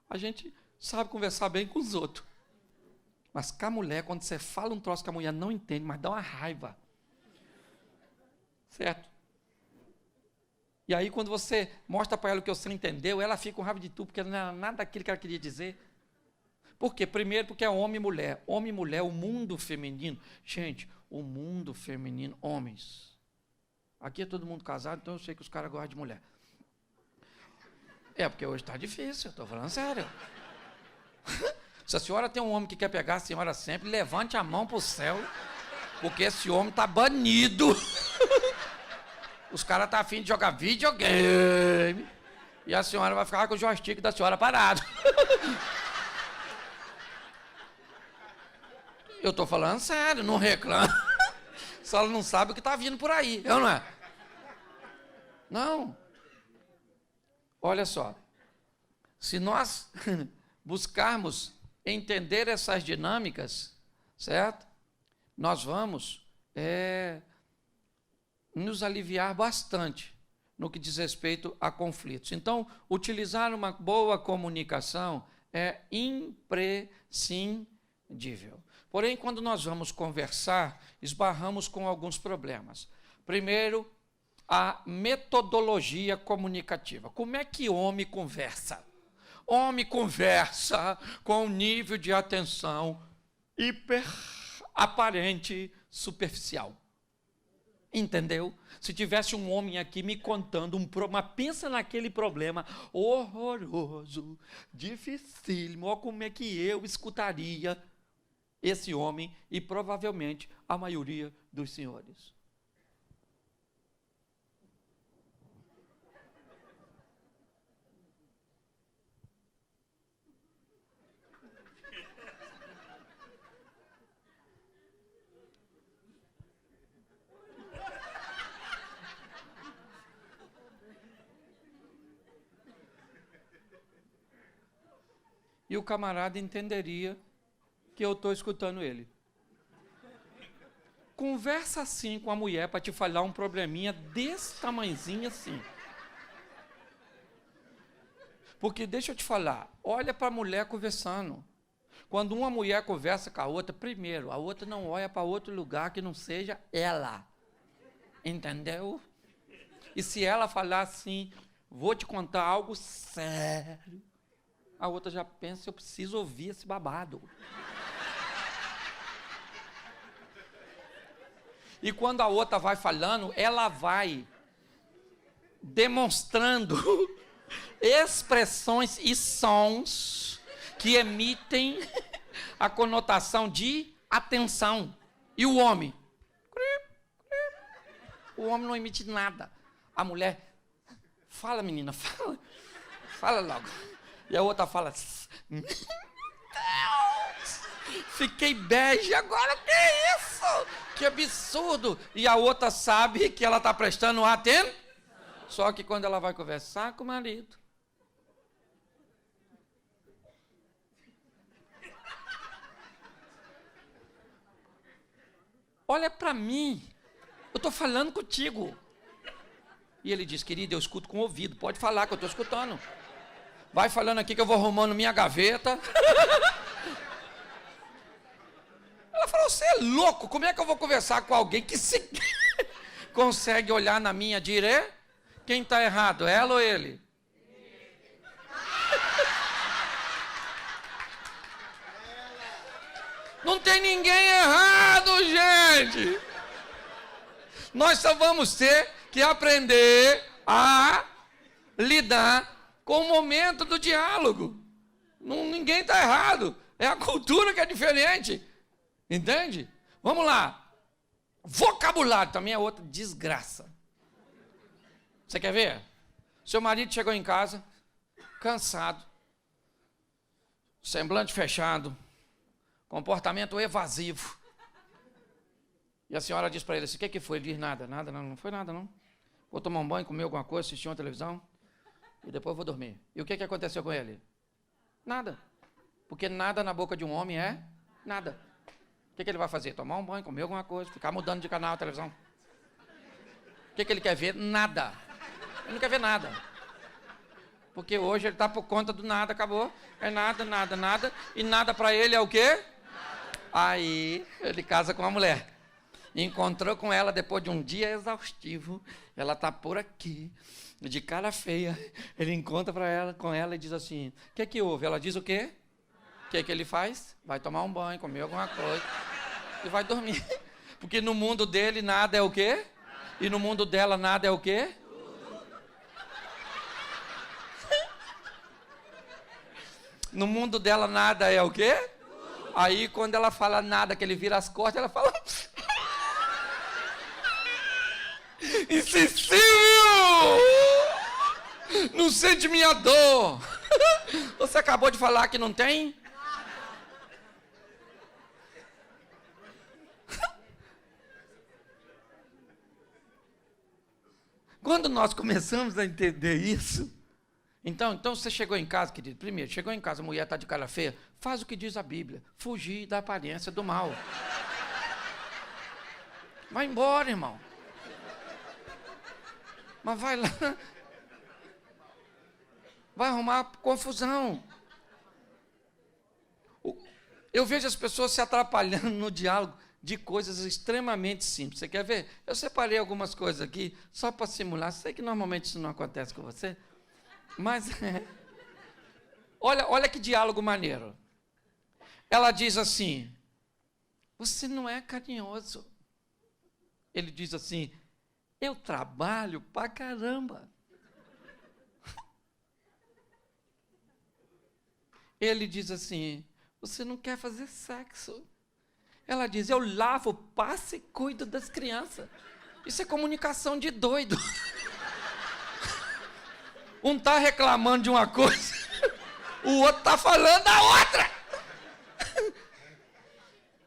A gente sabe conversar bem com os outros. Mas com a mulher, quando você fala um troço que a mulher não entende, mas dá uma raiva. Certo? E aí, quando você mostra para ela o que você entendeu, ela fica com raiva de tu, porque não era nada daquilo que ela queria dizer. Por quê? Primeiro, porque é homem e mulher. Homem e mulher, o mundo feminino. Gente, o mundo feminino, homens. Aqui é todo mundo casado, então eu sei que os caras gostam de mulher. É, porque hoje está difícil, eu estou falando sério. Se a senhora tem um homem que quer pegar a senhora sempre, levante a mão para o céu, porque esse homem está banido. Os caras estão afim de jogar videogame, e a senhora vai ficar com o joystick da senhora parado. Eu estou falando sério, não reclama. Só ela não sabe o que está vindo por aí, eu não é? Não. Olha só, se nós buscarmos entender essas dinâmicas, certo? Nós vamos nos aliviar bastante no que diz respeito a conflitos. Então, utilizar uma boa comunicação é imprescindível. Porém, quando nós vamos conversar, esbarramos com alguns problemas. Primeiro, a metodologia comunicativa. Como é que homem conversa? Homem conversa com um nível de atenção hiper aparente, superficial. Entendeu? Se tivesse um homem aqui me contando um problema, pensa naquele problema horroroso, dificílimo, olha como é que eu escutaria esse homem e provavelmente a maioria dos senhores. E o camarada entenderia que eu estou escutando ele. Conversa assim com a mulher para te falar um probleminha desse tamanhozinho assim. Porque deixa eu te falar, olha para a mulher conversando. Quando uma mulher conversa com a outra, primeiro, a outra não olha para outro lugar que não seja ela. Entendeu? E se ela falar assim, vou te contar algo sério, a outra já pensa, eu preciso ouvir esse babado. E quando a outra vai falando, ela vai demonstrando expressões e sons que emitem a conotação de atenção. E o homem? O homem não emite nada. A mulher, fala menina, fala. Fala logo. E a outra fala, meu Deus, fiquei bege, agora que é isso? Que absurdo. E a outra sabe que ela está prestando atenção. Só que quando ela vai conversar com o marido, olha para mim, eu estou falando contigo. E ele diz, querido, eu escuto com o ouvido, pode falar que eu estou escutando. Vai falando aqui que eu vou arrumando minha gaveta. Ela falou, você é louco, como é que eu vou conversar com alguém que se consegue olhar na minha direita? Quem está errado, ela ou ele? Não tem ninguém errado, gente. Nós só vamos ter que aprender a lidar com o momento do diálogo. Ninguém está errado. É a cultura que é diferente. Entende? Vamos lá. Vocabulário também é outra desgraça. Você quer ver? Seu marido chegou em casa, cansado, semblante fechado, comportamento evasivo. E a senhora diz para ele assim, o que foi? Ele diz, nada, não foi nada não. Vou tomar um banho, comer alguma coisa, assistir uma televisão e depois vou dormir. E o que aconteceu com ele? Nada. Porque nada na boca de um homem é nada. O que ele vai fazer? Tomar um banho, comer alguma coisa, ficar mudando de canal a televisão. O que ele quer ver? Nada. Ele não quer ver nada. Porque hoje ele está por conta do nada, acabou. É nada, nada, nada. E nada para ele é o quê? Aí ele casa com uma mulher. Encontrou com ela depois de um dia exaustivo. Ela está por aqui, de cara feia. Ele encontra com ela e diz assim, o que houve? Ela diz o quê? O que ele faz? Vai tomar um banho, comer alguma coisa e vai dormir. Porque no mundo dele nada é o quê? E no mundo dela nada é o quê? No mundo dela nada é o quê? Aí quando ela fala nada, que ele vira as costas, ela fala... Insensível! Não sente minha dor! Você acabou de falar que não tem? Quando nós começamos a entender isso, então você chegou em casa, querido, primeiro, chegou em casa, a mulher está de cara feia, faz o que diz a Bíblia, fugir da aparência do mal. Vai embora, irmão. Mas vai lá, vai arrumar confusão. Eu vejo as pessoas se atrapalhando no diálogo de coisas extremamente simples. Você quer ver? Eu separei algumas coisas aqui, só para simular. Sei que normalmente isso não acontece com você, mas olha que diálogo maneiro. Ela diz assim, você não é carinhoso. Ele diz assim, eu trabalho pra caramba. Ele diz assim, você não quer fazer sexo. Ela diz, eu lavo, passo e cuido das crianças. Isso é comunicação de doido. Um está reclamando de uma coisa, o outro está falando da outra.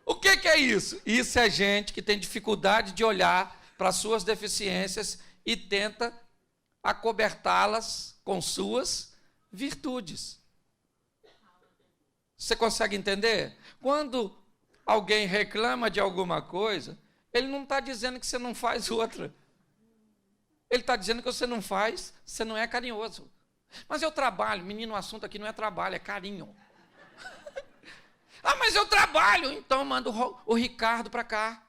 O que é isso? Isso é gente que tem dificuldade de olhar para as suas deficiências e tenta acobertá-las com suas virtudes. Você consegue entender? Quando alguém reclama de alguma coisa, ele não está dizendo que você não faz outra. Ele está dizendo que você não faz, você não é carinhoso. Mas eu trabalho, menino, o assunto aqui não é trabalho, é carinho. Ah, mas eu trabalho, então manda o Ricardo para cá.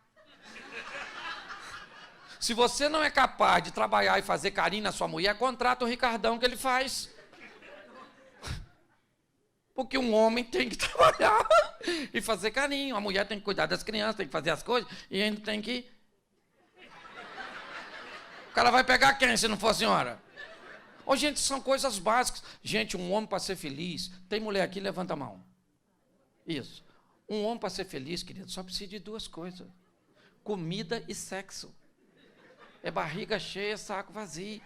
Se você não é capaz de trabalhar e fazer carinho na sua mulher, contrata o Ricardão que ele faz. Porque um homem tem que trabalhar e fazer carinho. A mulher tem que cuidar das crianças, tem que fazer as coisas e ainda tem que... O cara vai pegar quem se não for a senhora? Ô, gente, são coisas básicas. Gente, um homem para ser feliz... Tem mulher aqui, levanta a mão. Isso. Um homem para ser feliz, querido, só precisa de duas coisas. Comida e sexo. É barriga cheia, saco vazio.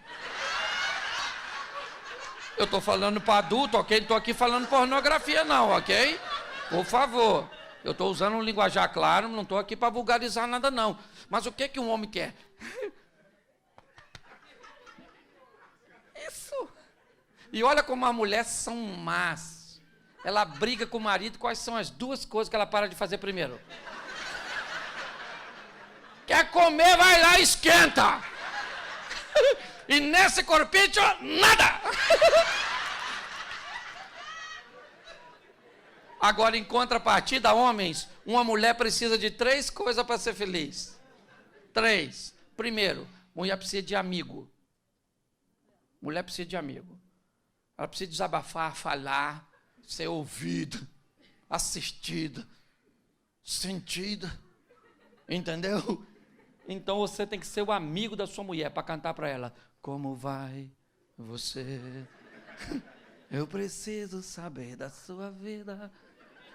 Eu estou falando para adulto, ok? Não estou aqui falando pornografia, não, ok? Por favor. Eu estou usando um linguajar claro, não estou aqui para vulgarizar nada, não. Mas o que um homem quer? Isso. E olha como as mulheres são más. Ela briga com o marido, quais são as duas coisas que ela para de fazer primeiro? Quer comer, vai lá e esquenta. E nesse corpinho, nada. Agora, em contrapartida, homens, uma mulher precisa de 3 coisas para ser feliz. 3. Primeiro, mulher precisa de amigo. Mulher precisa de amigo. Ela precisa desabafar, falar, ser ouvida, assistida, sentida. Entendeu? Então você tem que ser o amigo da sua mulher para cantar para ela. Como vai você? Eu preciso saber da sua vida.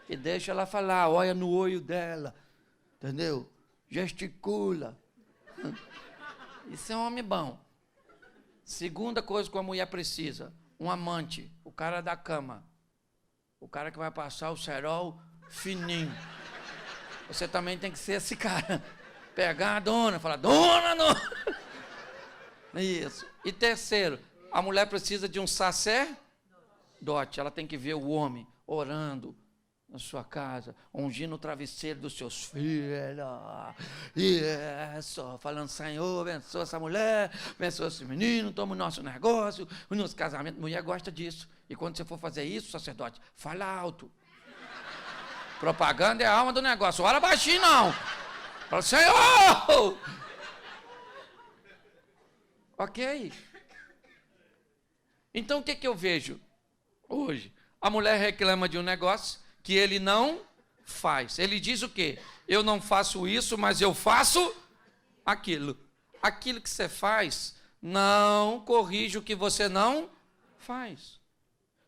E deixa ela falar, olha no olho dela. Entendeu? Gesticula. Isso é um homem bom. Segunda coisa que a mulher precisa, um amante, o cara da cama. O cara que vai passar o cerol fininho. Você também tem que ser esse cara. Pegar a dona, falar, dona, não. Isso. E terceiro, a mulher precisa de um sacerdote. Ela tem que ver o homem orando na sua casa, ungindo o travesseiro dos seus filhos. Isso. Falando, Senhor, abençoa essa mulher, abençoa esse menino, toma o nosso negócio, o nosso casamento. Mulher gosta disso. E quando você for fazer isso, sacerdote, fala alto. Propaganda é a alma do negócio. Ora baixinho, não. Fala, Senhor! Ok? Então, o que eu vejo hoje? A mulher reclama de um negócio que ele não faz. Ele diz o quê? Eu não faço isso, mas eu faço aquilo. Aquilo que você faz, não corrige o que você não faz.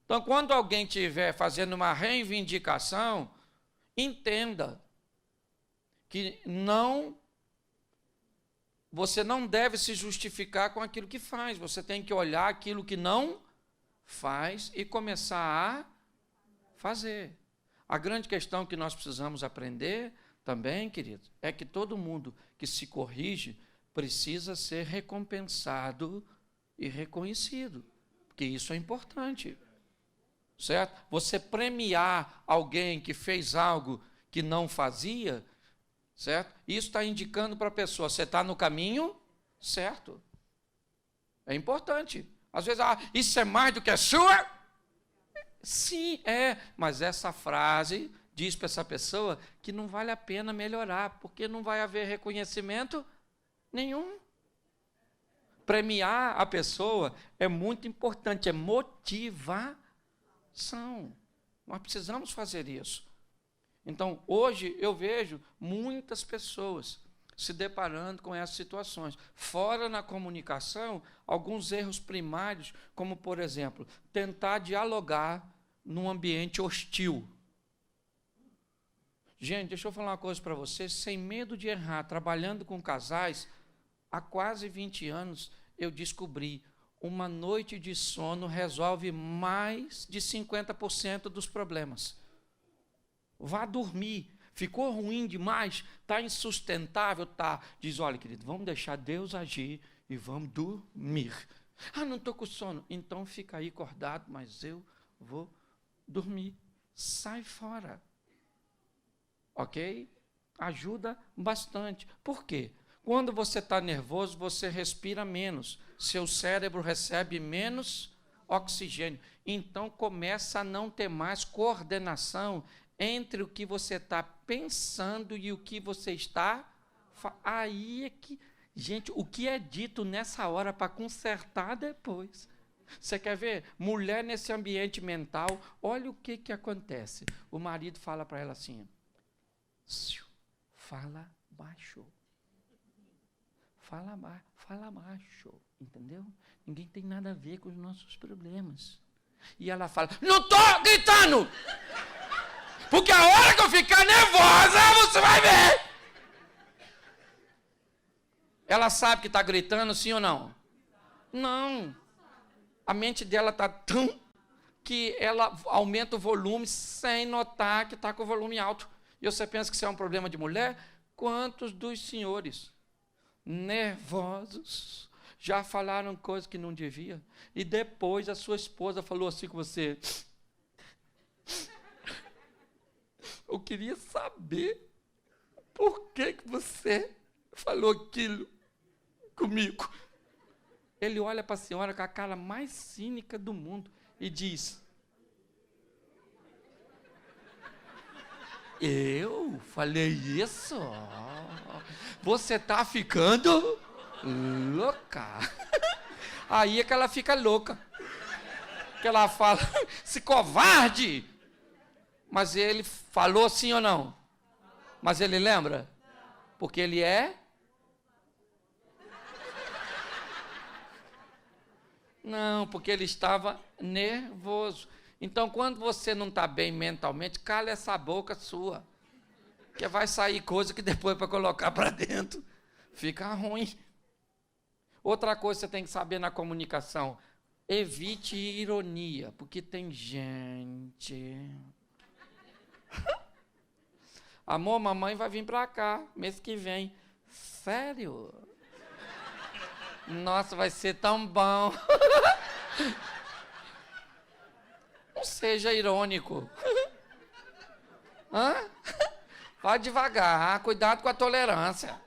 Então, quando alguém estiver fazendo uma reivindicação, entenda que você não deve se justificar com aquilo que faz. Você tem que olhar aquilo que não faz e começar a fazer. A grande questão que nós precisamos aprender também, querido, é que todo mundo que se corrige precisa ser recompensado e reconhecido, porque isso é importante. certo? Você premiar alguém que fez algo que não fazia, certo? Isso está indicando para a pessoa, você está no caminho certo. É importante. Às vezes, isso é mais do que a sua? Sim, é. Mas essa frase diz para essa pessoa que não vale a pena melhorar, porque não vai haver reconhecimento nenhum. Premiar a pessoa é muito importante, é motivação. Nós precisamos fazer isso. Então, hoje eu vejo muitas pessoas se deparando com essas situações. Fora na comunicação, alguns erros primários, como, por exemplo, tentar dialogar num ambiente hostil. Gente, deixa eu falar uma coisa para vocês, sem medo de errar, trabalhando com casais, há quase 20 anos, eu descobri, uma noite de sono resolve mais de 50% dos problemas. Vá dormir. Ficou ruim demais? Está insustentável? Tá. Diz, olha, querido, vamos deixar Deus agir e vamos dormir. Não estou com sono. Então fica aí acordado, mas eu vou dormir. Sai fora. Ok? Ajuda bastante. Por quê? Quando você está nervoso, você respira menos. Seu cérebro recebe menos oxigênio. Então começa a não ter mais coordenação entre o que você está pensando e o que você está... Aí é que... Gente, o que é dito nessa hora para consertar depois? Você quer ver? Mulher nesse ambiente mental, olha o que acontece. O marido fala para ela assim, fala baixo. Fala baixo, entendeu? Ninguém tem nada a ver com os nossos problemas. E ela fala, não estou gritando! Porque a hora que eu ficar nervosa, você vai ver. Ela sabe que está gritando, sim ou não? Não. A mente dela está tão que ela aumenta o volume sem notar que está com o volume alto. E você pensa que isso é um problema de mulher? Quantos dos senhores nervosos já falaram coisas que não devia? E depois a sua esposa falou assim com você... Eu queria saber por que você falou aquilo comigo. Ele olha para a senhora com a cara mais cínica do mundo e diz, eu falei isso? Você está ficando louca. Aí é que ela fica louca. Que ela fala, se covarde. Mas ele falou sim ou não? Mas ele lembra? Porque ele é? Não, porque ele estava nervoso. Então, quando você não está bem mentalmente, cala essa boca sua. Que vai sair coisa que depois para colocar para dentro fica ruim. Outra coisa que você tem que saber na comunicação, evite ironia, porque tem gente... Amor, mamãe vai vir para cá mês que vem. Sério? Nossa, vai ser tão bom. Não seja irônico. Vai devagar, cuidado com a tolerância.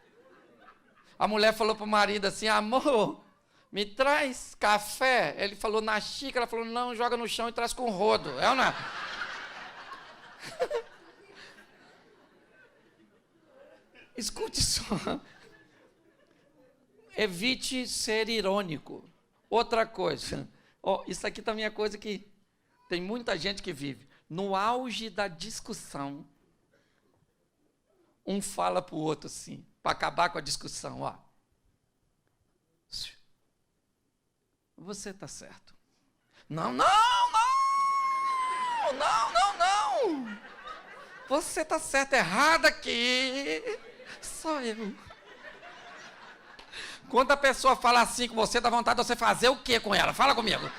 A mulher falou para o marido assim, amor, me traz café. Ele falou na xícara, ela falou, não, joga no chão e traz com rodo. É ou não é? Escute só. Evite ser irônico. Outra coisa. Isso aqui também é coisa que tem muita gente que vive. No auge da discussão, um fala para o outro assim, para acabar com a discussão. Você está certo. Não. Você está certo, errado aqui. Só eu. Quando a pessoa fala assim com você, dá vontade de você fazer o quê com ela? Fala comigo.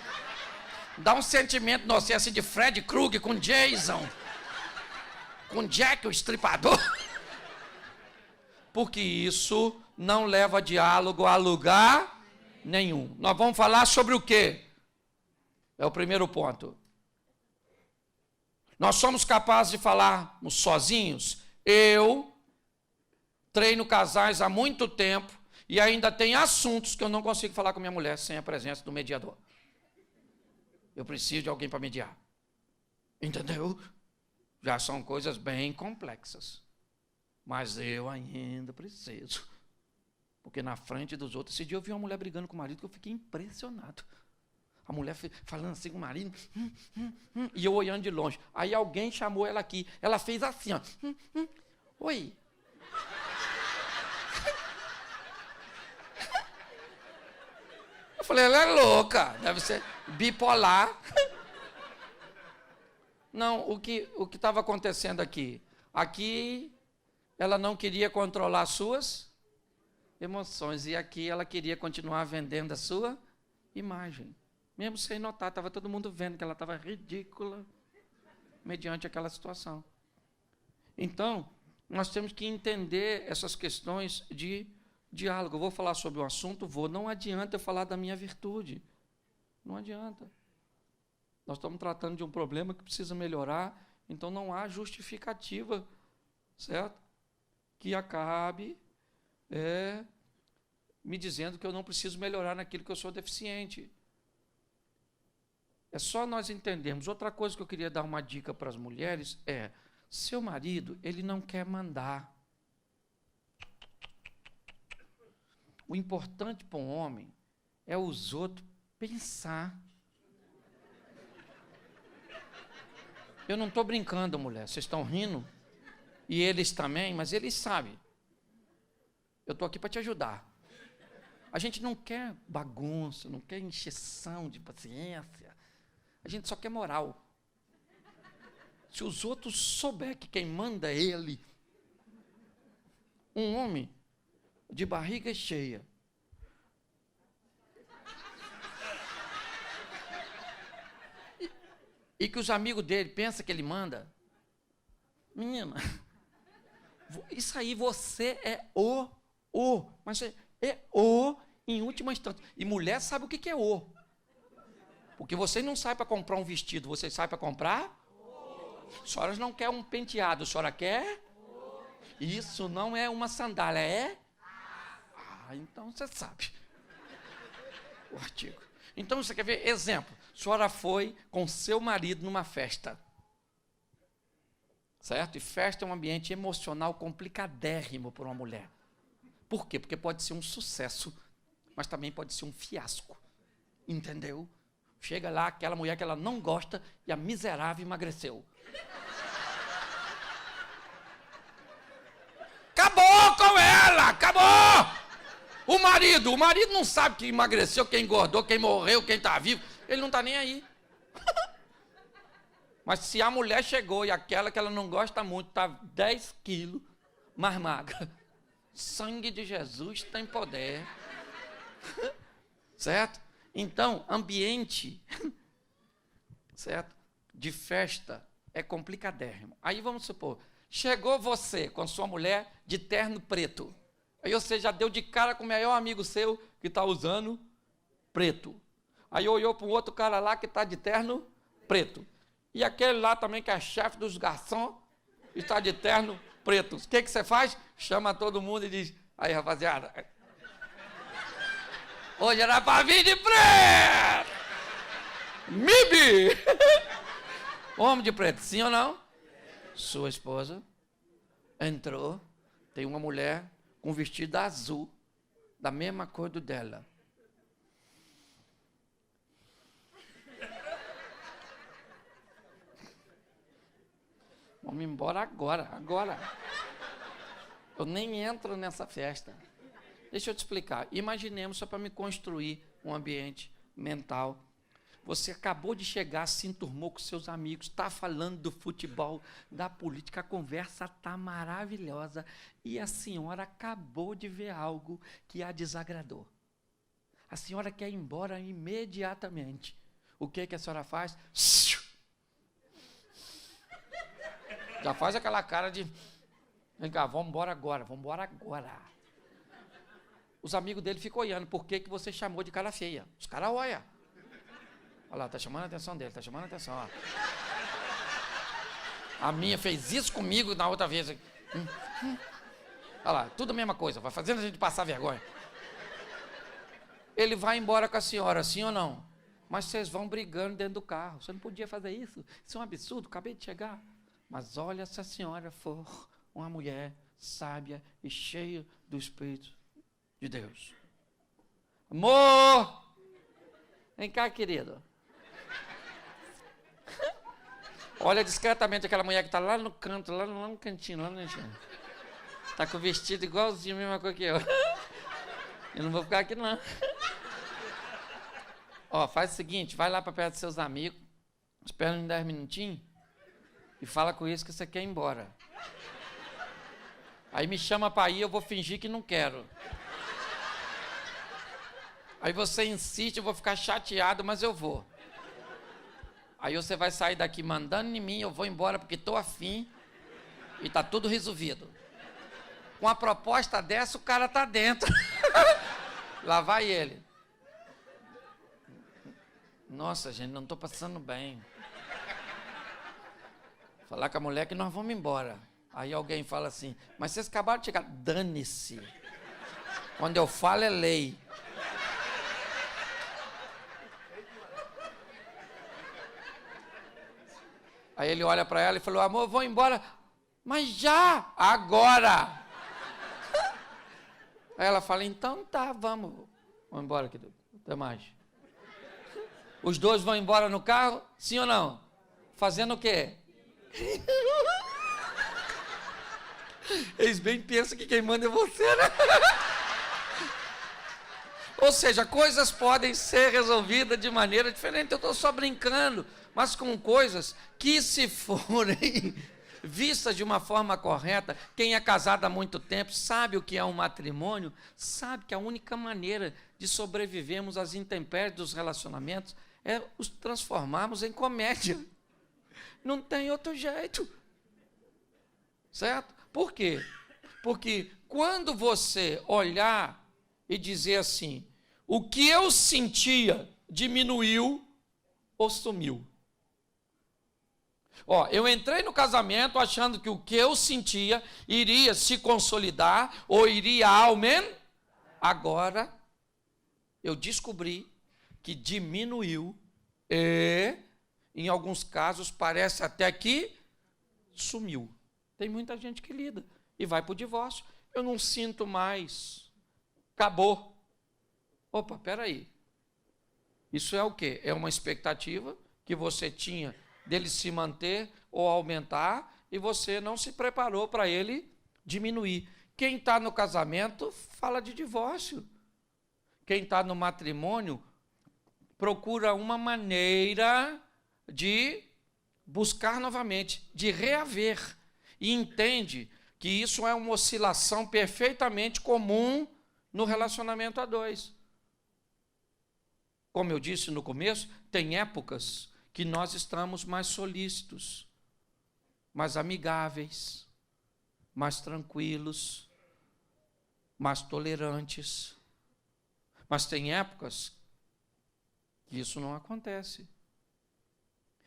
Dá um sentimento no você assim de Fred Krueger com Jason. Com Jack, o estripador. Porque isso não leva diálogo a lugar nenhum. Nós vamos falar sobre o quê? É o primeiro ponto. Nós somos capazes de falarmos sozinhos? Eu treino casais há muito tempo e ainda tem assuntos que eu não consigo falar com minha mulher sem a presença do mediador. Eu preciso de alguém para mediar. Entendeu? Já são coisas bem complexas. Mas eu ainda preciso. Porque na frente dos outros, esse dia eu vi uma mulher brigando com o marido que eu fiquei impressionado. A mulher falando assim com o marido, e eu olhando de longe. Aí alguém chamou ela aqui. Ela fez assim, ó. Oi. Eu falei, ela é louca, deve ser bipolar. Não, o que estava acontecendo aqui? Aqui, ela não queria controlar suas emoções. E aqui, ela queria continuar vendendo a sua imagem. Mesmo sem notar, estava todo mundo vendo que ela estava ridícula mediante aquela situação. Então, nós temos que entender essas questões de diálogo. Eu vou falar sobre o assunto, não adianta eu falar da minha virtude. Não adianta. Nós estamos tratando de um problema que precisa melhorar, então não há justificativa, certo? Que acabe me dizendo que eu não preciso melhorar naquilo que eu sou deficiente. É só nós entendermos. Outra coisa que eu queria dar uma dica para as mulheres é, seu marido, ele não quer mandar. O importante para um homem é os outros pensar. Eu não estou brincando, mulher. Vocês estão rindo? E eles também, mas eles sabem. Eu estou aqui para te ajudar. A gente não quer bagunça, não quer encheção de paciência. A gente só quer moral. Se os outros souberem que quem manda é ele, um homem de barriga cheia, e que os amigos dele pensam que ele manda, menina, isso aí você é mas é em última instância. E mulher sabe o que é porque você não sai para comprar um vestido, você sai para comprar? A senhora não quer um penteado, a senhora quer? Isso não é uma sandália, é? Então você sabe. O artigo. Então você quer ver? Exemplo. A senhora foi com seu marido numa festa. Certo? E festa é um ambiente emocional complicadérrimo para uma mulher. Por quê? Porque pode ser um sucesso, mas também pode ser um fiasco. Entendeu? Chega lá aquela mulher que ela não gosta e a miserável emagreceu. Acabou com ela! Acabou! O marido não sabe quem emagreceu, quem engordou, quem morreu, quem está vivo. Ele não está nem aí. Mas se a mulher chegou e aquela que ela não gosta muito está 10 quilos mais magra, sangue de Jesus tem poder. Certo? Então, ambiente, certo? De festa é complicadérrimo. Aí vamos supor, chegou você com sua mulher de terno preto. Aí você já deu de cara com o melhor amigo seu que está usando preto. Aí olhou para um outro cara lá que está de terno preto. E aquele lá também que é chefe dos garçons está de terno preto. O que você faz? Chama todo mundo e diz, aí rapaziada, hoje era para vir de preto! MIB! Homem de preto, sim ou não? Sua esposa entrou, tem uma mulher com vestido azul, da mesma cor do dela. Vamos embora agora. Eu nem entro nessa festa. Deixa eu te explicar. Imaginemos, só para me construir um ambiente mental. Você acabou de chegar, se enturmou com seus amigos, está falando do futebol, da política, a conversa está maravilhosa e a senhora acabou de ver algo que a desagradou. A senhora quer ir embora imediatamente. O que a senhora faz? Já faz aquela cara de, vem cá, vamos embora agora. Os amigos dele ficam olhando, por que você chamou de cara feia? Os caras olham. Olha lá, está chamando a atenção dele, está chamando a atenção. Ó. A minha fez isso comigo na outra vez. Olha lá, tudo a mesma coisa, vai fazendo a gente passar vergonha. Ele vai embora com a senhora, sim ou não? Mas vocês vão brigando dentro do carro. Você não podia fazer isso. Isso é um absurdo, acabei de chegar. Mas olha, se a senhora for uma mulher sábia e cheia do Espírito de Deus. Amor! Vem cá, querido. Olha discretamente aquela mulher que está lá no canto, lá no cantinho, lá no cantinho. Está com o vestido igualzinho, a mesma coisa que eu. Eu não vou ficar aqui, não. Ó, faz o seguinte, vai lá para perto dos seus amigos, espera uns 10 minutinhos e fala com eles que você quer ir embora. Aí me chama para ir, eu vou fingir que não quero. Aí você insiste, eu vou ficar chateado, mas eu vou. Aí você vai sair daqui mandando em mim, eu vou embora porque estou afim e está tudo resolvido. Com a proposta dessa, o cara está dentro. Lá vai ele. Nossa, gente, não estou passando bem. Falar com a mulher que nós vamos embora. Aí alguém fala assim, mas vocês acabaram de chegar. Dane-se. Quando eu falo é lei. Aí ele olha para ela e falou, amor, eu vou embora. Mas já, agora. Aí ela fala, então tá, vamos embora, querido. Até mais. Os dois vão embora no carro, sim ou não? Fazendo o quê? Eles bem pensam que quem manda é você, né? Ou seja, coisas podem ser resolvidas de maneira diferente. Eu estou só brincando, mas com coisas que, se forem vistas de uma forma correta, quem é casado há muito tempo sabe o que é um matrimônio, sabe que a única maneira de sobrevivermos às intempéries dos relacionamentos é os transformarmos em comédia. Não tem outro jeito. Certo? Por quê? Porque quando você olhar e dizer assim, o que eu sentia diminuiu ou sumiu. Ó, eu entrei no casamento achando que o que eu sentia iria se consolidar ou iria aumentar. Agora, eu descobri que diminuiu e, em alguns casos, parece até que sumiu. Tem muita gente que lida e vai para o divórcio. Eu não sinto mais. Acabou. Opa, peraí. Isso é o quê? É uma expectativa que você tinha dele se manter ou aumentar e você não se preparou para ele diminuir. Quem está no casamento fala de divórcio. Quem está no matrimônio procura uma maneira de buscar novamente, de reaver. E entende que isso é uma oscilação perfeitamente comum no relacionamento a dois. Como eu disse no começo, tem épocas que nós estamos mais solícitos, mais amigáveis, mais tranquilos, mais tolerantes. Mas tem épocas que isso não acontece.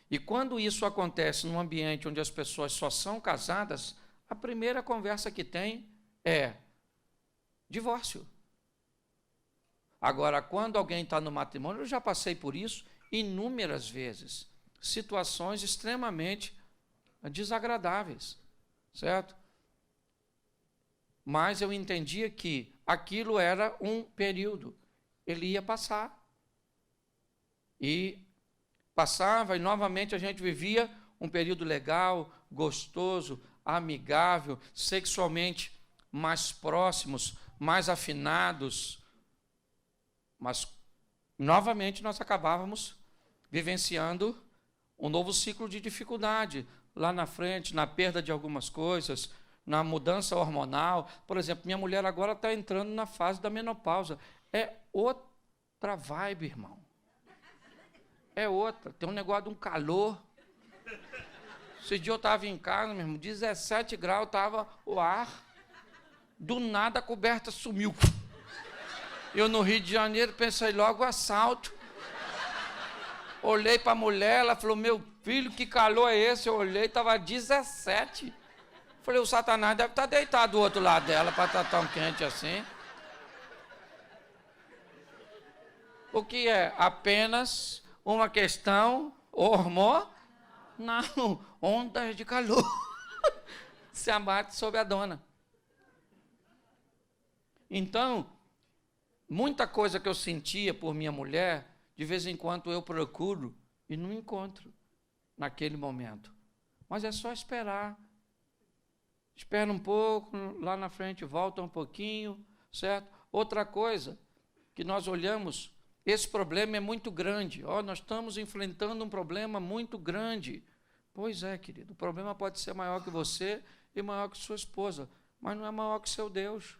E quando isso acontece num ambiente onde as pessoas só são casadas, a primeira conversa que tem é divórcio. Agora, quando alguém está no matrimônio, eu já passei por isso inúmeras vezes, situações extremamente desagradáveis, certo? Mas eu entendia que aquilo era um período, ele ia passar. E passava e novamente a gente vivia um período legal, gostoso, amigável, sexualmente mais próximos, mais afinados. Mas novamente nós acabávamos vivenciando um novo ciclo de dificuldade lá na frente, na perda de algumas coisas, na mudança hormonal. Por exemplo, minha mulher agora está entrando na fase da menopausa. É outra vibe, irmão. É outra. Tem um negócio de um calor. Esse dia eu estava em casa, meu irmão, 17 graus, estava o ar. Do nada a coberta sumiu. Eu no Rio de Janeiro pensei logo assalto. Olhei para a mulher, ela falou, meu Filho, que calor é esse? Eu olhei, estava 17. Falei, o Satanás deve estar deitado do outro lado dela para estar tão quente assim. O que é? Apenas uma questão hormonal. Não, ondas de calor. Se abate sobre a dona. Então, muita coisa que eu sentia por minha mulher, de vez em quando eu procuro e não encontro naquele momento. Mas é só esperar. Espera um pouco, lá na frente volta um pouquinho, certo? Outra coisa que nós olhamos, esse problema é muito grande. Nós estamos enfrentando um problema muito grande. Pois é, querido, o problema pode ser maior que você e maior que sua esposa, mas não é maior que seu Deus.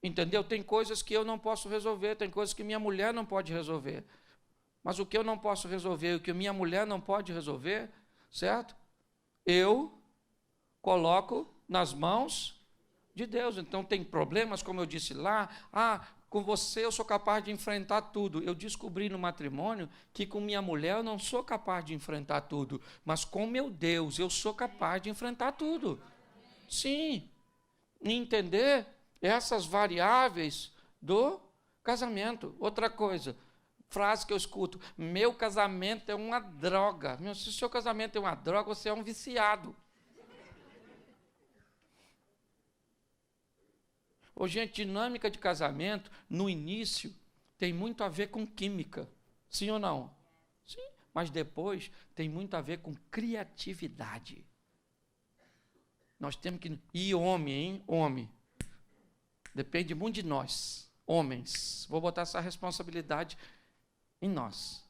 Entendeu? Tem coisas que eu não posso resolver, tem coisas que minha mulher não pode resolver. Mas o que eu não posso resolver, o que minha mulher não pode resolver, certo? Eu coloco nas mãos de Deus. Então tem problemas, como eu disse lá, com você eu sou capaz de enfrentar tudo. Eu descobri no matrimônio que com minha mulher eu não sou capaz de enfrentar tudo, mas com meu Deus eu sou capaz de enfrentar tudo. Sim, entender essas variáveis do casamento. Outra coisa, frase que eu escuto, meu casamento é uma droga. Se o seu casamento é uma droga, você é um viciado. Gente, dinâmica de casamento, no início, tem muito a ver com química. Sim ou não? Sim. Mas depois tem muito a ver com criatividade. Nós temos que... E homem, hein? Homem. Depende muito de nós, homens. Vou botar essa responsabilidade em nós.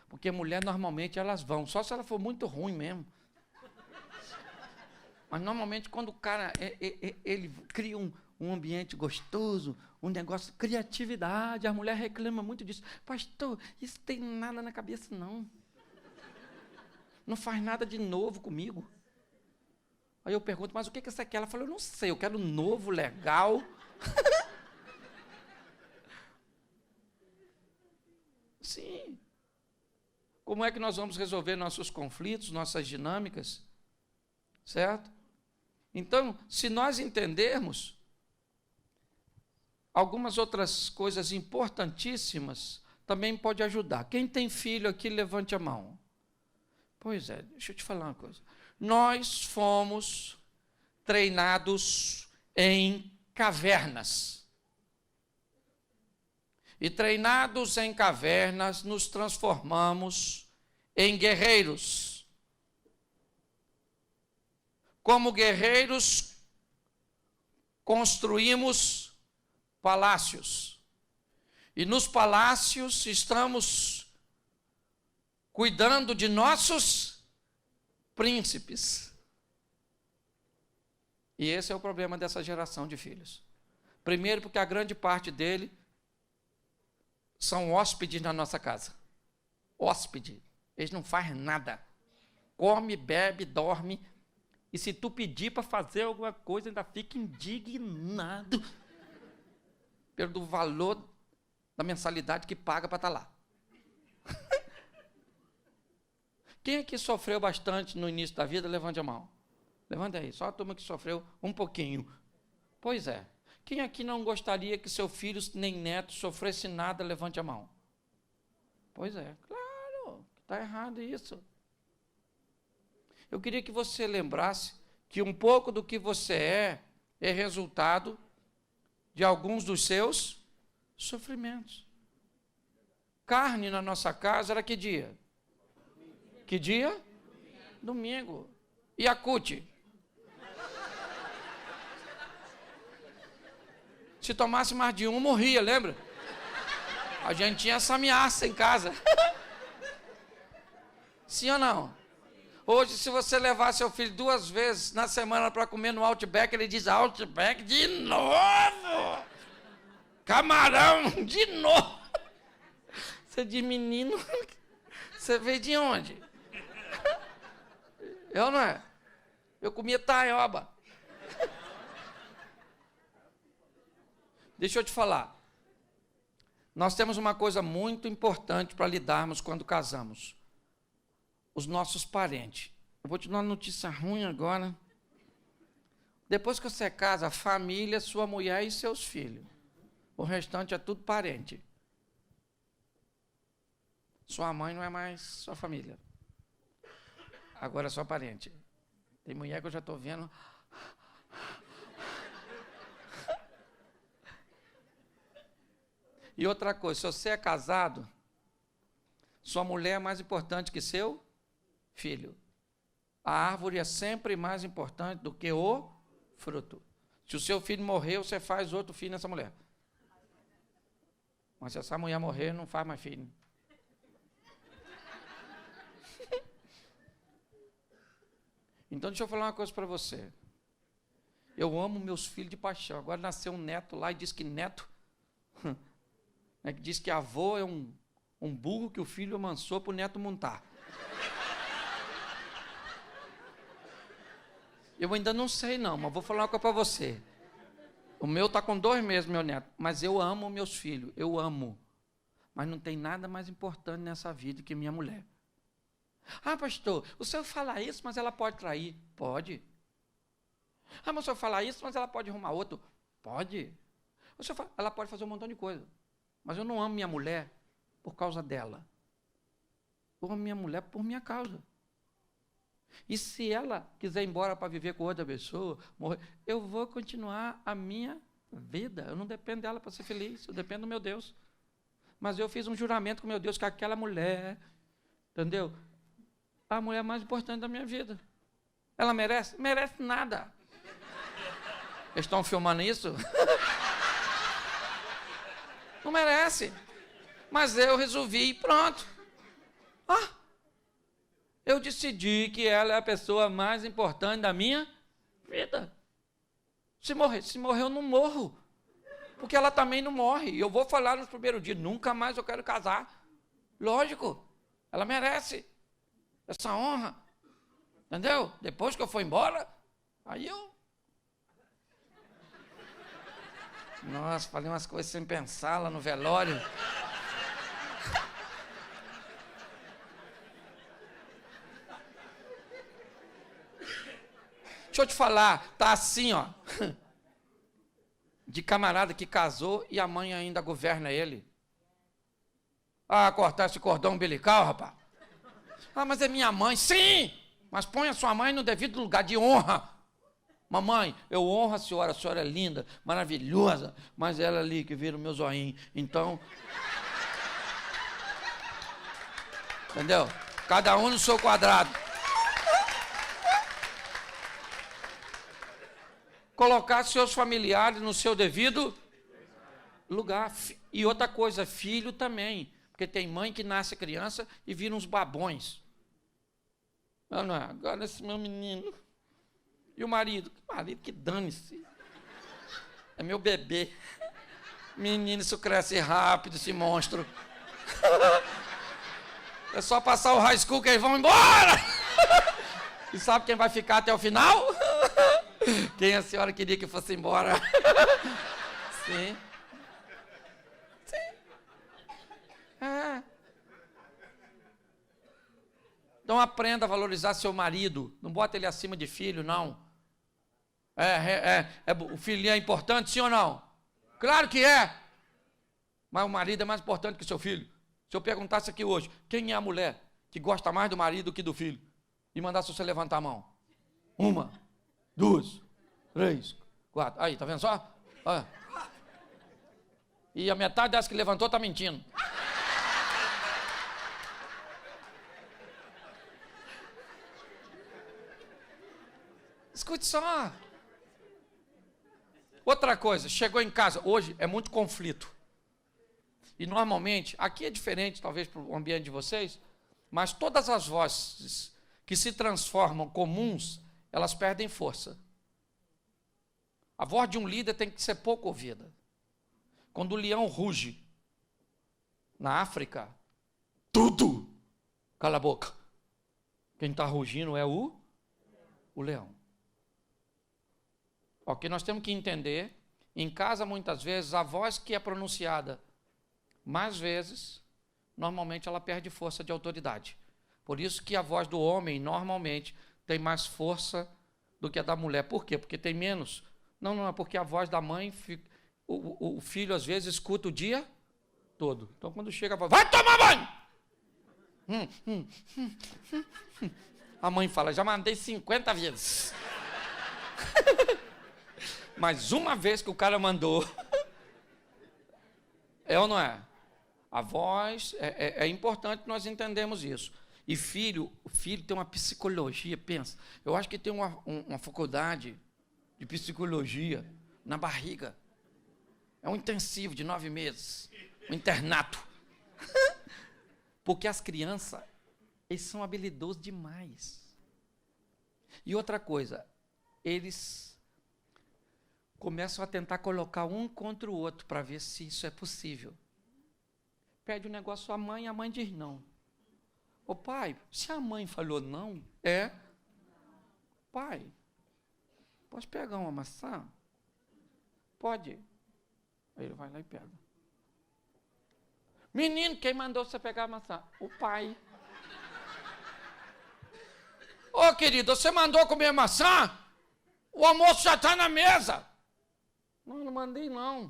Porque mulher, normalmente, elas vão. Só se ela for muito ruim mesmo. Mas, normalmente, quando o cara ele cria um ambiente gostoso, um negócio, criatividade, a mulher reclama muito disso. Pastor, isso tem nada na cabeça, não. Não faz nada de novo comigo. Aí eu pergunto, mas o que você quer? Ela falou, eu não sei, eu quero novo, legal. Sim. Como é que nós vamos resolver nossos conflitos, nossas dinâmicas? Certo? Então, se nós entendermos algumas outras coisas importantíssimas, também pode ajudar. Quem tem filho aqui, levante a mão. Pois é, deixa eu te falar uma coisa. Nós fomos treinados em cavernas. E treinados em cavernas, nos transformamos em guerreiros. Como guerreiros, construímos palácios. E nos palácios estamos cuidando de nossos príncipes. E esse é o problema dessa geração de filhos. Primeiro, porque a grande parte dele são hóspedes na nossa casa. Hóspede. Eles não fazem nada. Come, bebe, dorme. E se tu pedir para fazer alguma coisa, ainda fica indignado pelo valor da mensalidade que paga para estar lá. Quem aqui sofreu bastante no início da vida, levante a mão. Levante aí, só a turma que sofreu um pouquinho. Pois é. Quem aqui não gostaria que seu filho nem neto sofresse nada, levante a mão. Pois é, claro, está errado isso. Eu queria que você lembrasse que um pouco do que você é resultado de alguns dos seus sofrimentos. Carne na nossa casa era que dia? Que dia? Domingo. E a CUT? Se tomasse mais de um, morria, lembra? A gente tinha essa ameaça em casa. Sim ou não? Hoje, se você levar seu filho 2 vezes na semana para comer no Outback, ele diz, Outback de novo! Camarão de novo! Você diz, menino, você veio de onde? Eu não é? Eu comia taioba. Deixa eu te falar. Nós temos uma coisa muito importante para lidarmos quando casamos. os nossos parentes. Eu vou te dar uma notícia ruim agora. Depois que você casa, a família, sua mulher e seus filhos. O restante é tudo parente. Sua mãe não é mais sua família. Agora é só parente. Tem mulher que eu já estou vendo. E outra coisa, se você é casado, sua mulher é mais importante que seu filho. A árvore é sempre mais importante do que o fruto. Se o seu filho morrer, você faz outro filho nessa mulher. Mas se essa mulher morrer, não faz mais filho. Então, deixa eu falar uma coisa para você. Eu amo meus filhos de paixão. Agora nasceu um neto lá e diz que neto... diz que avô é um burro que o filho amansou para o neto montar. Eu ainda não sei não, mas vou falar uma coisa para você. O meu está com 2 meses, meu neto. Mas eu amo meus filhos, eu amo. Mas não tem nada mais importante nessa vida que minha mulher. Ah, pastor, o senhor fala isso, mas ela pode trair. Pode. Ah, mas o senhor fala isso, mas ela pode arrumar outro. Pode. O senhor fala, ela pode fazer um montão de coisa. Mas eu não amo minha mulher por causa dela. Eu amo minha mulher por minha causa. E se ela quiser ir embora para viver com outra pessoa, morrer, eu vou continuar a minha vida. Eu não dependo dela para ser feliz, eu dependo do meu Deus. Mas eu fiz um juramento com meu Deus que aquela mulher, entendeu? A mulher mais importante da minha vida. Ela merece? Merece nada. Eles estão filmando isso? Não merece. Mas eu resolvi e pronto. Eu decidi que ela é a pessoa mais importante da minha vida. Se morrer eu não morro. Porque ela também não morre. E eu vou falar no primeiro dia, nunca mais eu quero casar. Lógico, ela merece essa honra. Entendeu? Depois que eu for embora, aí eu... Nossa, falei umas coisas sem pensar lá no velório. Deixa eu te falar, tá assim, ó, de camarada que casou e a mãe ainda governa ele. Ah, cortar esse cordão umbilical, rapaz. Ah, mas é minha mãe. Sim, mas põe a sua mãe no devido lugar de honra. Mamãe, eu honro a senhora é linda, maravilhosa, mas ela ali que vira o meu zoinho. Então, entendeu? Cada um no seu quadrado. Colocar seus familiares no seu devido lugar. E outra coisa, filho também. Porque tem mãe que nasce criança e vira uns babões. Não, agora esse meu menino. E o marido? Marido que dane-se. É meu bebê. Menino, isso cresce rápido, esse monstro. É só passar o high school que eles vão embora. E sabe quem vai ficar até o final? Quem a senhora queria que fosse embora? Sim. Sim. Então aprenda a valorizar seu marido. Não bota ele acima de filho, não. O filho é importante, sim ou não? Claro que é. Mas o marido é mais importante que o seu filho. Se eu perguntasse aqui hoje, quem é a mulher que gosta mais do marido do que do filho? E mandasse você levantar a mão. 1, 2, 3, 4. Aí, tá vendo só? Olha. E a metade das que levantou tá mentindo. Escute só. Outra coisa, chegou em casa, hoje é muito conflito. E normalmente, aqui é diferente, talvez para o ambiente de vocês, mas todas as vozes que se transformam comuns, elas perdem força. A voz de um líder tem que ser pouco ouvida. Quando o leão ruge na África, tudo cala a boca. Quem está rugindo é o leão. O que nós temos que entender, em casa muitas vezes, a voz que é pronunciada mais vezes, normalmente ela perde força de autoridade. Por isso que a voz do homem, normalmente, tem mais força do que a da mulher. Por quê? Porque tem menos. Não, é porque a voz da mãe, o filho, às vezes, escuta o dia todo. Então, quando chega a voz, vai tomar banho! A mãe fala, já mandei 50 vezes. Mas uma vez que o cara mandou, é ou não é? A voz, é importante nós entendermos isso. E o filho tem uma psicologia, pensa. Eu acho que tem uma faculdade de psicologia na barriga. É um intensivo de 9 meses, um internato. Porque as crianças, eles são habilidosos demais. E outra coisa, eles começam a tentar colocar um contra o outro para ver se isso é possível. Pede um negócio à mãe, a mãe diz não. Ô pai, se a mãe falou não, pai, posso pegar uma maçã? Pode. Aí ele vai lá e pega. Menino, quem mandou você pegar a maçã? O pai. Ô querido, você mandou comer maçã? O almoço já está na mesa. Não mandei não.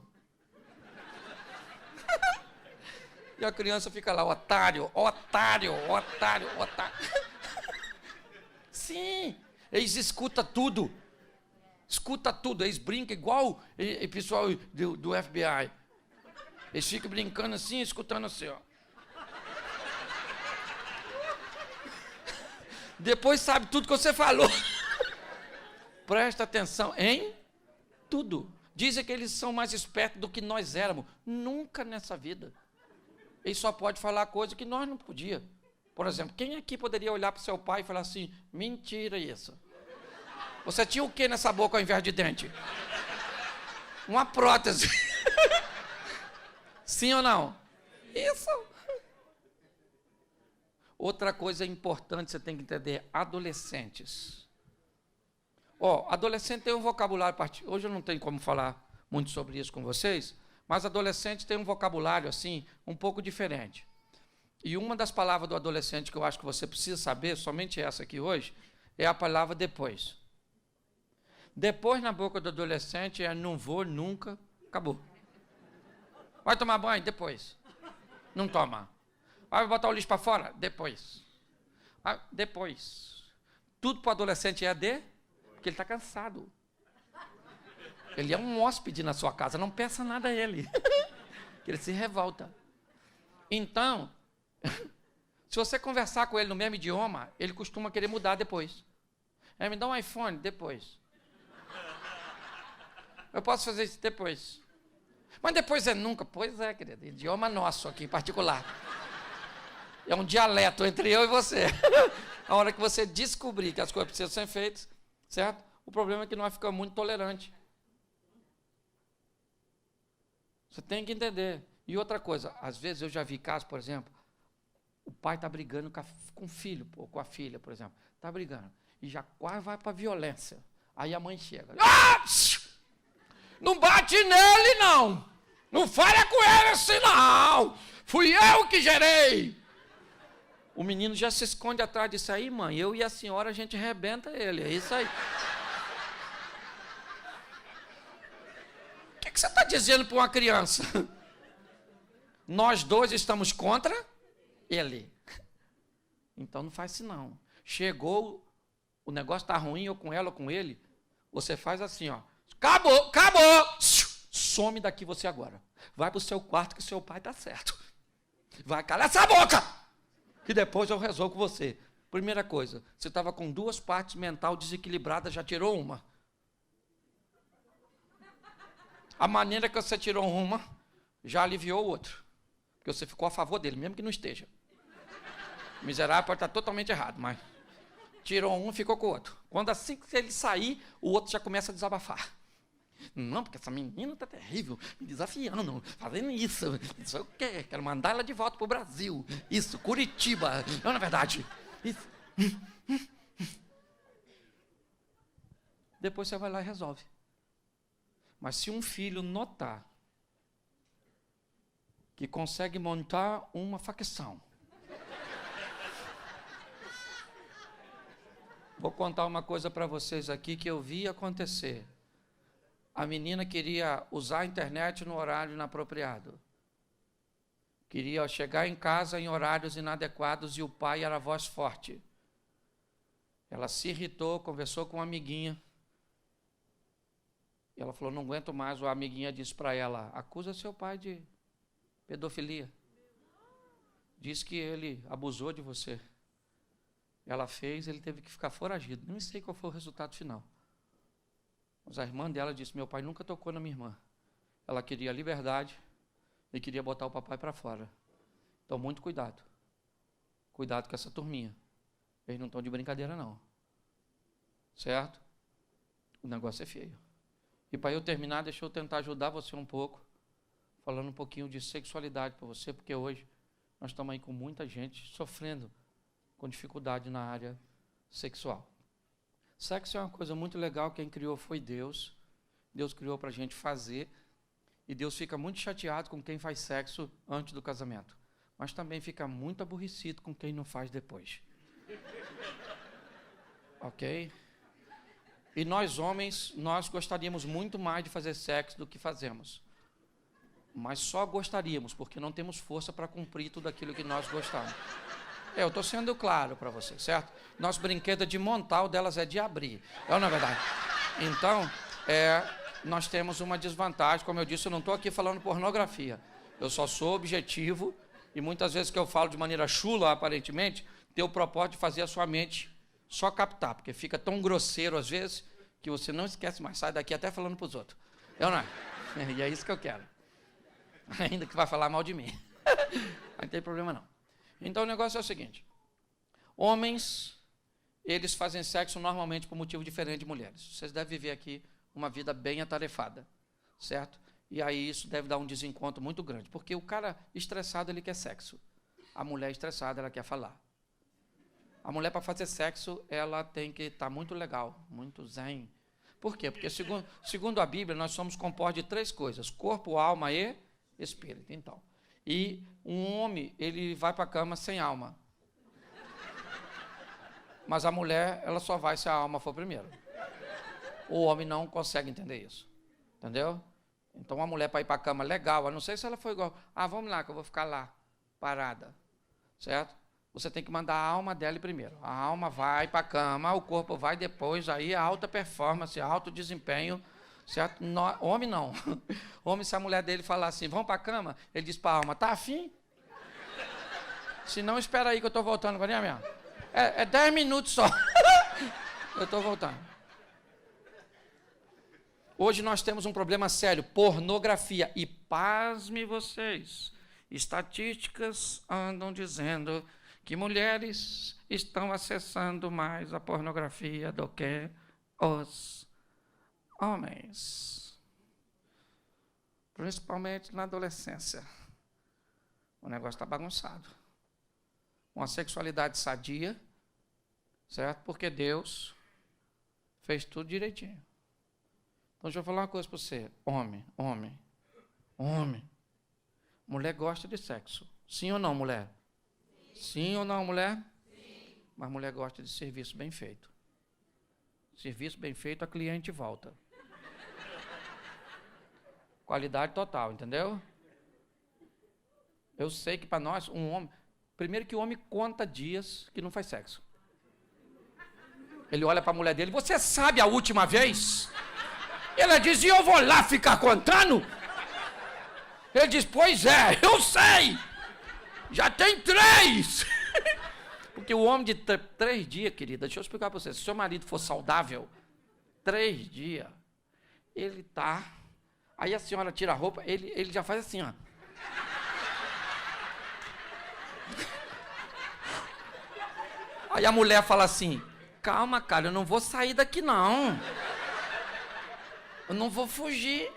E a criança fica lá, otário. Sim, eles escutam tudo. Eles brincam igual o pessoal do FBI. Eles ficam brincando assim, escutando assim, ó. Depois sabe tudo que você falou. Presta atenção em tudo. Dizem que eles são mais espertos do que nós éramos. Nunca nessa vida. Ele só pode falar coisa que nós não podíamos. Por exemplo, quem aqui poderia olhar para o seu pai e falar assim, mentira isso. Você tinha o que nessa boca ao invés de dente? Uma prótese. Sim ou não? Isso. Outra coisa importante você tem que entender, adolescentes. Adolescente tem um vocabulário, hoje eu não tenho como falar muito sobre isso com vocês, mas adolescente tem um vocabulário assim, um pouco diferente. E uma das palavras do adolescente que eu acho que você precisa saber, somente essa aqui hoje, é a palavra depois. Depois na boca do adolescente é não vou, nunca, acabou. Vai tomar banho? Depois. Não toma. Vai botar o lixo para fora? Depois. Depois. Tudo para o adolescente é porque ele está cansado. Ele é um hóspede na sua casa, não peça nada a ele. Ele se revolta. Então, se você conversar com ele no mesmo idioma, ele costuma querer mudar depois. Me dá um iPhone? Depois. Eu posso fazer isso depois. Mas depois é nunca. Pois é, querido, idioma nosso aqui, particular. É um dialeto entre eu e você. A hora que você descobrir que as coisas precisam ser feitas, certo? O problema é que nós ficamos muito tolerantes. Você tem que entender. E outra coisa, às vezes eu já vi casos, por exemplo, o pai está brigando com o filho, ou com a filha, por exemplo. Está brigando. E já quase vai para a violência. Aí a mãe chega. Não bate nele, não. Não fala com ele assim, não. Fui eu que gerei. O menino já se esconde atrás disso aí, mãe. Eu e a senhora, a gente arrebenta ele. É isso aí. O que você está dizendo para uma criança? Nós dois estamos contra ele. Então não faz isso, não. Chegou, o negócio está ruim, ou com ela ou com ele, você faz assim, ó. Acabou! Some daqui você agora. Vai para o seu quarto que seu pai está certo. Vai, cala essa boca! Que depois eu resolvo com você. Primeira coisa, você estava com 2 partes mental desequilibradas, já tirou uma. A maneira que você tirou uma, já aliviou o outro. Porque você ficou a favor dele, mesmo que não esteja. O miserável pode estar totalmente errado, mas tirou um e ficou com o outro. Quando assim que ele sair, o outro já começa a desabafar. Não, porque essa menina está terrível, me desafiando, fazendo isso. Isso eu quero mandar ela de volta para o Brasil. Isso, Curitiba. Não, na verdade. Isso. Depois você vai lá e resolve. Mas se um filho notar que consegue montar uma facção Vou contar uma coisa para vocês aqui que eu vi acontecer. A menina queria usar a internet no horário inapropriado. Queria chegar em casa em horários inadequados e o pai era a voz forte. Ela se irritou, conversou com uma amiguinha. E ela falou, não aguento mais. A amiguinha disse para ela, acusa seu pai de pedofilia. Diz que ele abusou de você. Ela fez, ele teve que ficar foragido. Nem sei qual foi o resultado final. Mas a irmã dela disse, meu pai nunca tocou na minha irmã. Ela queria liberdade e queria botar o papai para fora. Então, muito cuidado. Cuidado com essa turminha. Eles não estão de brincadeira, não. Certo? O negócio é feio. E para eu terminar, deixa eu tentar ajudar você um pouco, falando um pouquinho de sexualidade para você, porque hoje nós estamos aí com muita gente sofrendo com dificuldade na área sexual. Sexo é uma coisa muito legal, quem criou foi Deus. Deus criou para a gente fazer, e Deus fica muito chateado com quem faz sexo antes do casamento, mas também fica muito aborrecido com quem não faz depois. Ok? E nós homens, nós gostaríamos muito mais de fazer sexo do que fazemos. Mas só gostaríamos, porque não temos força para cumprir tudo aquilo que nós gostamos. Eu estou sendo claro para você, certo? Nosso brinquedo é de montar, o delas é de abrir. É ou não é verdade? Então, nós temos uma desvantagem. Como eu disse, eu não estou aqui falando pornografia. Eu só sou objetivo, e muitas vezes que eu falo de maneira chula, aparentemente, tenho o propósito de fazer a sua mente só captar, porque fica tão grosseiro às vezes, que você não esquece mais, sai daqui até falando para os outros. Eu não. E é isso que eu quero. Ainda que vai falar mal de mim. Não tem problema não. Então o negócio é o seguinte. Homens, eles fazem sexo normalmente por motivo diferente de mulheres. Vocês devem viver aqui uma vida bem atarefada, certo? E aí isso deve dar um desencontro muito grande, porque o cara estressado, ele quer sexo. A mulher estressada, ela quer falar. A mulher, para fazer sexo, ela tem que estar muito legal, muito zen. Por quê? Porque, segundo a Bíblia, nós somos compostos de 3 coisas: corpo, alma e espírito. Então, e um homem, ele vai para a cama sem alma. Mas a mulher, ela só vai se a alma for primeiro. O homem não consegue entender isso. Entendeu? Então, a mulher para ir para a cama legal, a não sei se ela foi igual, vamos lá, que eu vou ficar lá, parada. Certo? Você tem que mandar a alma dela primeiro. A alma vai para a cama, o corpo vai depois, aí a alta performance, alto desempenho, certo? Homem não. Homem, se a mulher dele falar assim, vamos para a cama, ele diz para a alma, tá afim? Se não, espera aí que eu estou voltando. É 10 minutos só. Eu estou voltando. Hoje nós temos um problema sério, pornografia. E pasme vocês, estatísticas andam dizendo que mulheres estão acessando mais a pornografia do que os homens. Principalmente na adolescência. O negócio está bagunçado. Uma sexualidade sadia, certo? Porque Deus fez tudo direitinho. Então, deixa eu falar uma coisa para você. Homem. Mulher gosta de sexo. Sim ou não, mulher? Sim ou não, mulher? Sim. Mas mulher gosta de serviço bem feito. Serviço bem feito, a cliente volta. Qualidade total, entendeu? Eu sei que para nós, um homem... Primeiro que o homem conta dias que não faz sexo. Ele olha para a mulher dele, você sabe a última vez? Ela diz, e eu vou lá ficar contando? Ele diz, pois é, eu sei. Já tem 3. Porque o homem de 3 dias, querida, deixa eu explicar para você. Se seu marido for saudável, 3 dias, ele tá... Aí a senhora tira a roupa, ele já faz assim, ó. Aí a mulher fala assim, calma, cara, eu não vou sair daqui, não. Eu não vou fugir.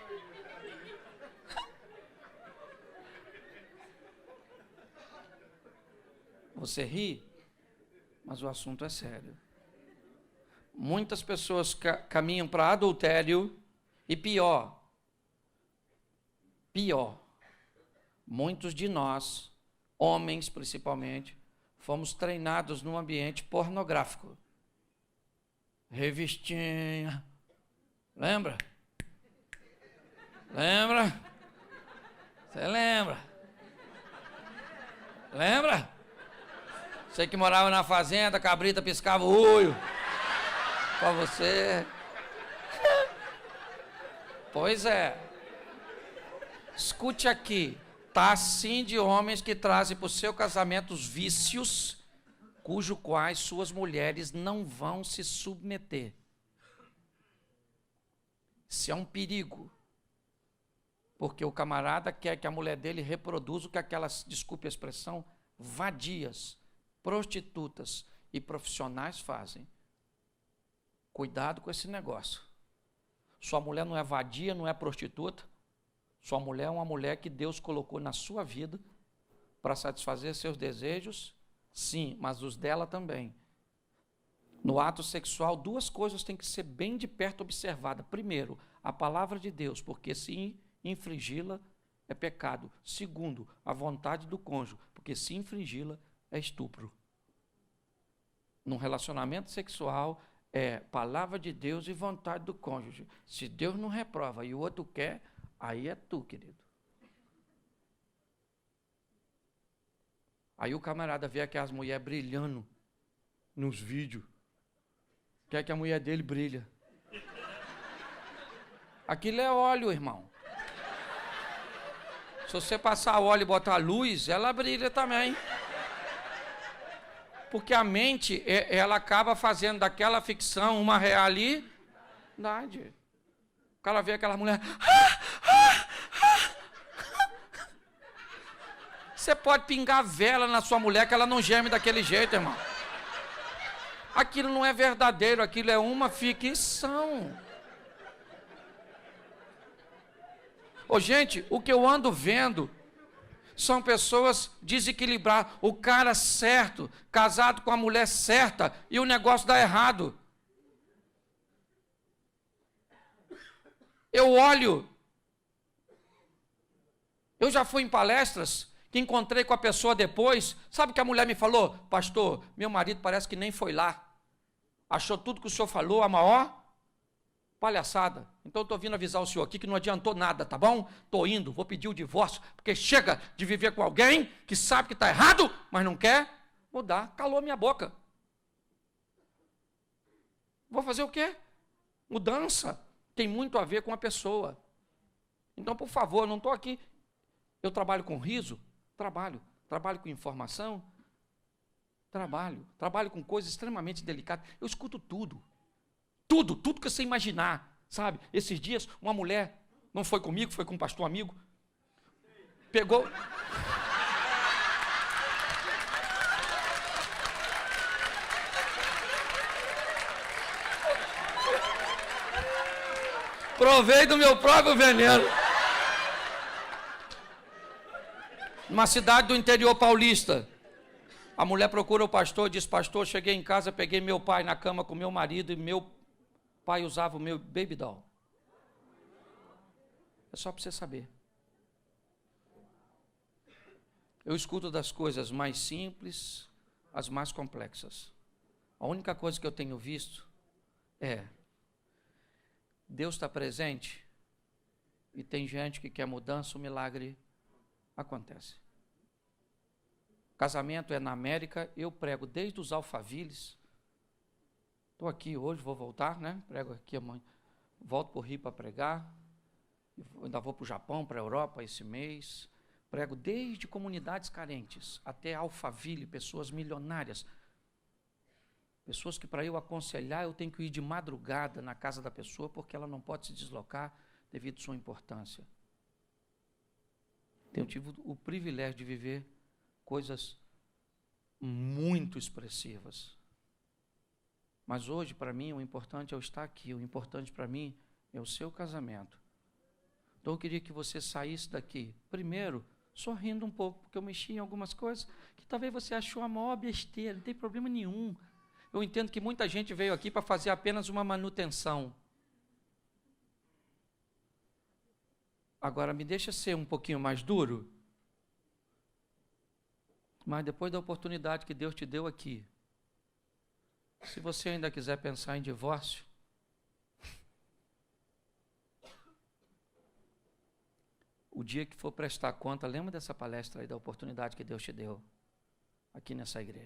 Você ri, mas o assunto é sério. Muitas pessoas caminham para adultério e pior, muitos de nós, homens principalmente, fomos treinados num ambiente pornográfico. revistinha. Lembra? Lembra? Você lembra? Lembra? Você que morava na fazenda, a cabrita piscava o olho pra você. Pois é. Escute aqui. Tá assim de homens que trazem para o seu casamento os vícios, cujo quais suas mulheres não vão se submeter. Isso é um perigo. Porque o camarada quer que a mulher dele reproduza o que aquelas, desculpe a expressão, vadias, prostitutas e profissionais fazem. Cuidado com esse negócio. Sua mulher não é vadia, não é prostituta. Sua mulher é uma mulher que Deus colocou na sua vida para satisfazer seus desejos, sim, mas os dela também. No ato sexual, duas coisas têm que ser bem de perto observadas. Primeiro, a palavra de Deus, porque se infringi-la é pecado. Segundo, a vontade do cônjuge, porque se infringi-la é estupro. Num relacionamento sexual, é palavra de Deus e vontade do cônjuge. Se Deus não reprova e o outro quer, aí é tu, querido. Aí o camarada vê aquelas mulheres brilhando nos vídeos. Quer que a mulher dele brilha. Aquilo é óleo, irmão. Se você passar óleo e botar luz, ela brilha também. Porque a mente, ela acaba fazendo daquela ficção uma realidade. O cara vê aquela mulher... Você pode pingar vela na sua mulher que ela não geme daquele jeito, irmão. Aquilo não é verdadeiro, aquilo é uma ficção. Ô, gente, o que eu ando vendo são pessoas desequilibradas. O cara certo, casado com a mulher certa, e o negócio dá errado. Eu olho. Eu já fui em palestras que encontrei com a pessoa depois. Sabe o que a mulher me falou? Pastor, meu marido parece que nem foi lá. Achou tudo que o senhor falou a maior palhaçada. Então eu estou vindo avisar o senhor aqui que não adiantou nada, tá bom? Estou indo, vou pedir o divórcio, porque chega de viver com alguém que sabe que está errado, mas não quer mudar. Calou minha boca. Vou fazer o quê? Mudança tem muito a ver com a pessoa. Então, por favor, eu não estou aqui. Eu trabalho com riso? Trabalho. Trabalho com informação? Trabalho com coisas extremamente delicadas. Eu escuto tudo. Tudo que você imaginar, sabe? Esses dias, uma mulher, não foi comigo, foi com um pastor amigo, pegou... Provei do meu próprio veneno. Numa cidade do interior paulista, a mulher procura o pastor, diz, pastor, cheguei em casa, peguei meu pai na cama com meu marido e meu pai usava o meu baby doll. É só para você saber. Eu escuto das coisas mais simples às mais complexas. A única coisa que eu tenho visto é Deus está presente e tem gente que quer mudança, o milagre acontece. Casamento é na América, eu prego desde os alfaviles. Estou aqui hoje, vou voltar, né? Prego aqui amanhã. Volto para o Rio para pregar. Ainda vou para o Japão, para a Europa esse mês. Prego desde comunidades carentes até alfaville, pessoas milionárias. Pessoas que para eu aconselhar, eu tenho que ir de madrugada na casa da pessoa, porque ela não pode se deslocar devido à sua importância. Tenho tido o privilégio de viver coisas muito expressivas. Mas hoje, para mim, o importante é eu estar aqui. O importante para mim é o seu casamento. Então, eu queria que você saísse daqui, primeiro, sorrindo um pouco, porque eu mexi em algumas coisas que talvez você achou a maior besteira, não tem problema nenhum. Eu entendo que muita gente veio aqui para fazer apenas uma manutenção. Agora, me deixa ser um pouquinho mais duro, mas depois da oportunidade que Deus te deu aqui, Se você ainda quiser pensar em divórcio, o dia que for prestar conta, lembra dessa palestra aí, da oportunidade que Deus te deu aqui nessa igreja.